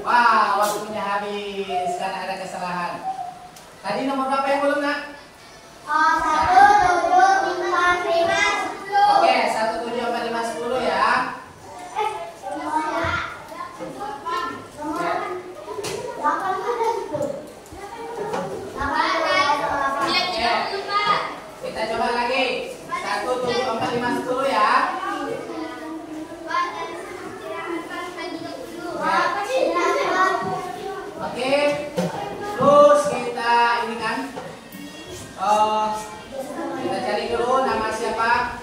Wah, waktunya habis karena ada kesalahan. Tadi nomor berapa yang belum nak? 1, 7, 4, 5, 10. Oke, 1, 7, 4, 5, 10 ya. Kita coba lagi. 1, 7, 4, 5, 10 ya. Oke. Terus kita ini kan, kita cari dulu nama siapa.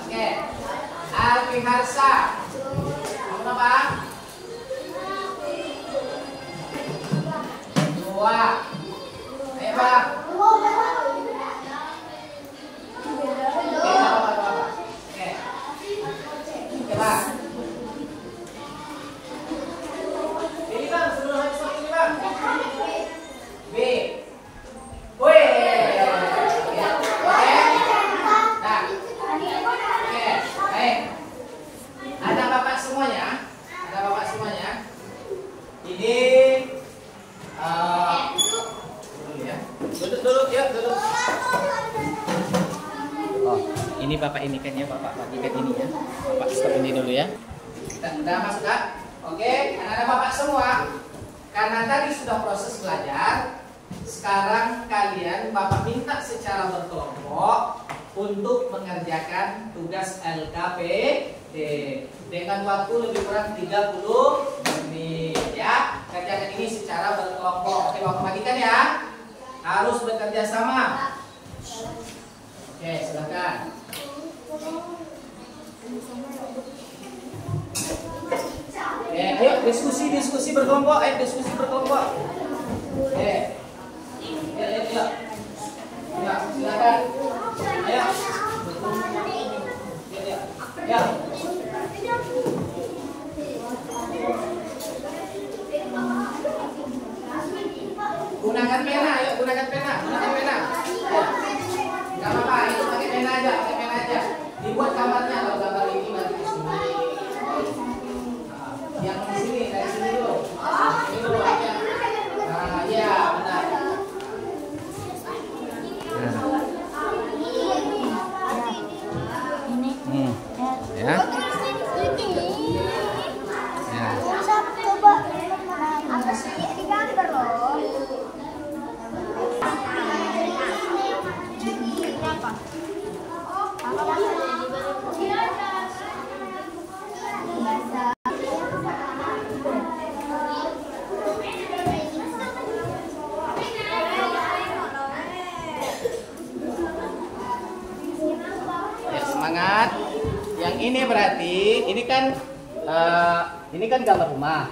Oke, Alfi Harsa. Kamu apa? 2. Ayo Pak. Ini Bapak ini kan ya, Bapak bagikan ini ya. Bapak stop ini dulu ya. Udah masuk kan? Oke, anak-anak Bapak semua. Karena tadi sudah proses belajar, sekarang kalian Bapak minta secara berkelompok untuk mengerjakan tugas LKPD dengan waktu lebih kurang 30 menit ya. Kerjakan ini secara berkelompok. Oke, Bapak bagikan ya. Harus bekerja sama. Oke, silakan. Ayo diskusi berkelompok. Diskusi berkelompok. Ya, silakan. Ayo. Ya. Gunakan pena, ayo gunakan pena. Ya. Gak apa-apa, itu pakai pena aja. Dibuat gambarnya, kalau gambar ini nanti di sini. Yang di sini, dari sini dulu. Ini dulu aja. Nah, ya benar. Ya. Coba apa sih di gambar loh? Ya, semangat. Yang ini berarti ini kan gambar rumah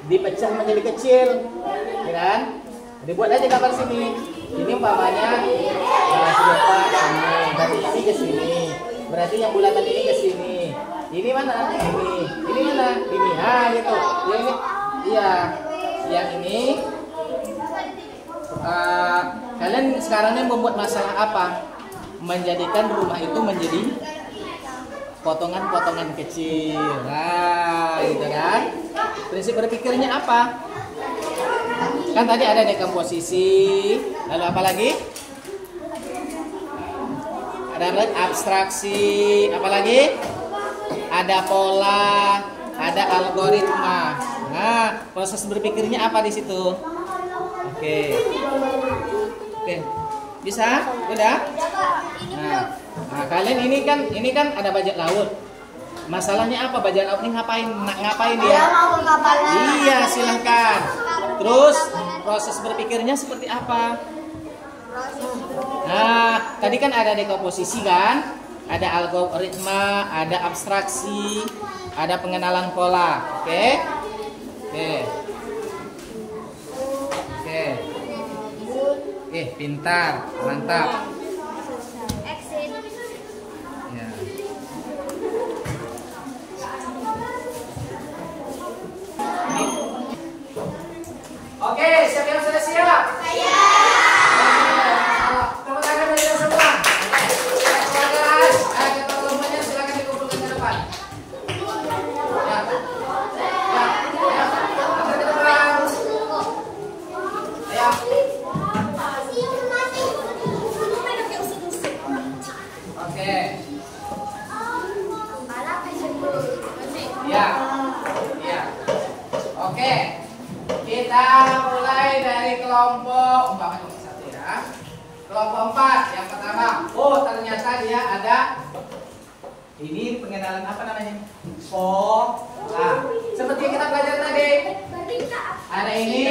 dipecah menjadi kecil, ya kan? Dibuat aja gambar sini. Ini umpamanya sedotan sini, berarti ini ke sini. Berarti yang bulatan ini ke sini. Ini mana? Ini mana? Ini. Gitu. Yang ini, iya. Yang ini kalian sekarang ini membuat masalah apa? Menjadikan rumah itu menjadi potongan-potongan kecil. Nah, gitu kan? Prinsip berpikirnya apa? Kan tadi ada dekomposisi, lalu apa lagi? Ada abstraksi, apa lagi? Ada pola, ada algoritma. Nah, proses berpikirnya apa di situ? Oke. Bisa? Udah? Nah, kalian ini kan ada bajak laut. Masalahnya apa? Bajak laut ini ngapain dia? Iya, silahkan. Terus proses berpikirnya seperti apa? Nah, tadi kan ada dekomposisi kan? Ada algoritma, ada abstraksi, ada pengenalan pola. Oke? Pintar, mantap. Ya. Oke, siapa yang sudah siap? Saya. Tepuk tangan dari semua. Silakan. Ayo kelompoknya silakan dikumpulkan ke depan. Ya. Antar ke depan. Ayo. Oke. Ya. Oke. Kita mulai dari kelompok umpamanya satu ya. Kelompok 4 yang pertama. Oh, ternyata dia ada. Ini pengenalan apa namanya? Pola. Seperti yang kita belajar tadi. Ada ini.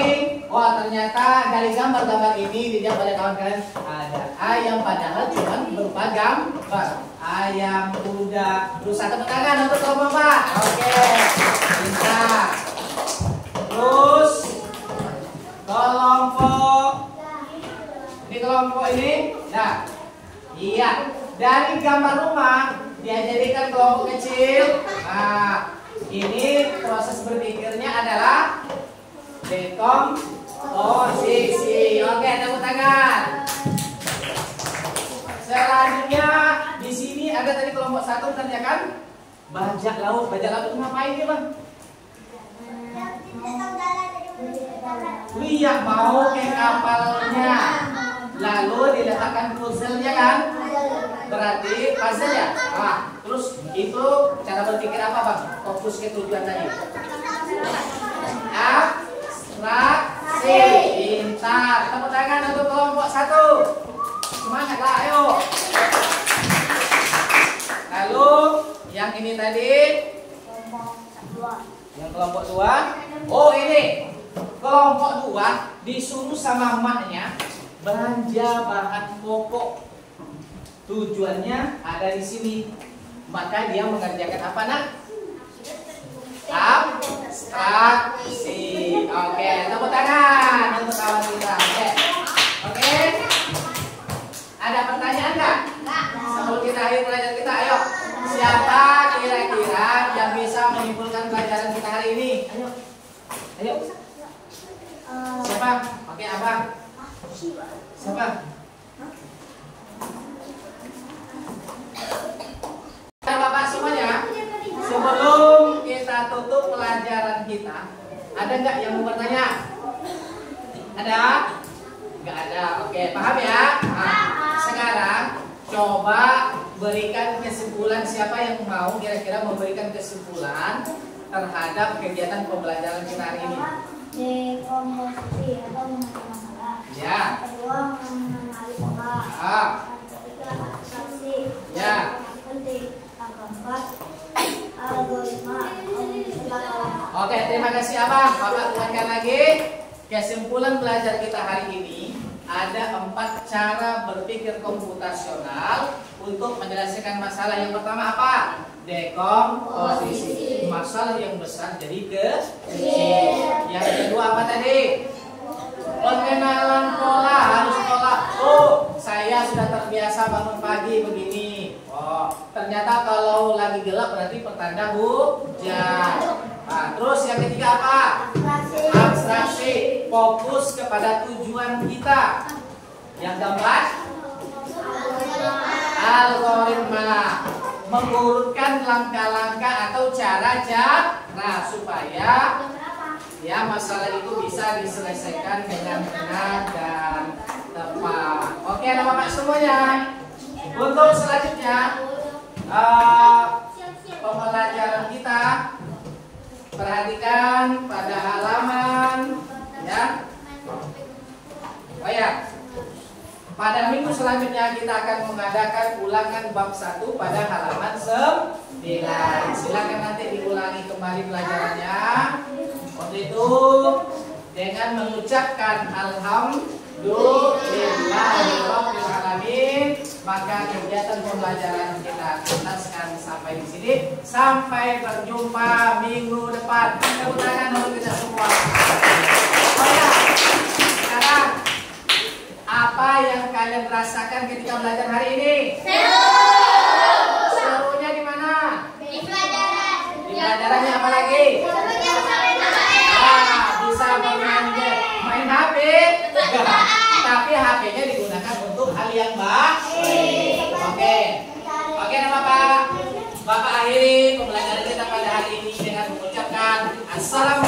Oh, ternyata dari gambar-gambar ini dilihat oleh kawan-kawan ada ayam padahal cuma berupa gambar. Ayam, kuda, rusa. Tepuk tangan untuk kelompok 4. Oke. Pintar. Terus kelompok ini. Nah, iya. Dari gambar rumah dia jadikan kelompok kecil. Nah, ini proses berpikirnya adalah dekomposisi. Oke, tepuk tangan. Selanjutnya di sini ada tadi kelompok 1 mengerjakan bajak laut. Bajak laut itu ngapain dia, Bang? Iya, mau ke kapalnya. Lalu diletakkan puzzle-nya kan? Berarti puzzle ya? Nah, terus itu cara berpikir apa, Bang? Fokus ke tujuan tadi. Abstraksi. Pintar. Tepuk tangan untuk kelompok 1. Semangat lah, ayo. Lalu yang ini tadi yang kelompok 2. Oh, ini kelompok 2 disuruh sama emaknya belanja bahan pokok. Tujuannya ada di sini. Maka dia mengerjakan apa, Nak? Abstraksi. Oke, tepuk tangan untuk kawan kita. Oke. Ada pertanyaan nggak? Sebelum kita akhir pelajaran kita, ayo. Siapa kira-kira yang bisa menyimpulkan pelajaran kita hari ini? Ayo. Siapa? Oke, Abang. Siapa? Bapak semuanya, sebelum kita tutup pelajaran kita, ada nggak yang mau bertanya? Ada? Nggak ada. Oke, paham ya? Nah, sekarang coba berikan kesimpulan. Siapa yang mau kira-kira memberikan kesimpulan terhadap kegiatan pembelajaran kita hari ini? Dekomposisi atau mengenai masalah. Ya. Kedua, mengenali pola. Ketiga, abstraksi. Ya. Penting. Keempat, algoritma. Oke, terima kasih Abang. Bapak ulangan lagi. Kesimpulan belajar kita hari ini ada 4 cara berpikir komputasional untuk menyelesaikan masalah. Yang pertama apa? Dekomposisi. Masalah yang besar jadi kecil. Yang kedua apa tadi? Pengenalan pola. Harus pola. Oh, saya sudah terbiasa bangun pagi begini. Oh, ternyata kalau lagi gelap berarti pertanda hujan. Nah, terus yang ketiga apa? Abstraksi. Fokus kepada tujuan kita. Yang keempat, algoritma. Mengurutkan langkah-langkah atau cara supaya ya masalah itu bisa diselesaikan dengan benar dan tepat. Oke, anak-anak semuanya. Untuk selanjutnya pembelajaran kita, perhatikan pada halaman ya. Oh ya. Pada minggu selanjutnya kita akan mengadakan ulangan bab 1 pada halaman 9. Silakan nanti diulangi kembali pelajarannya. Untuk itu dengan mengucapkan alhamdulillahirabbil alamin, maka kegiatan pembelajaran kita tuntaskan sampai di sini. Sampai berjumpa minggu depan. Tepuk tangan untuk kita semua. Oh ya, sekarang apa yang kalian rasakan ketika belajar hari ini? Serunya di mana? Di pelajaran. Di pelajarannya apa lagi? Bisa main HP. Tapi HP-nya digunakan untuk hal yang baik. Oke, nah Bapak. Bapak akhiri pembelajaran kita pada hari ini dengan mengucapkan assalamualaikum.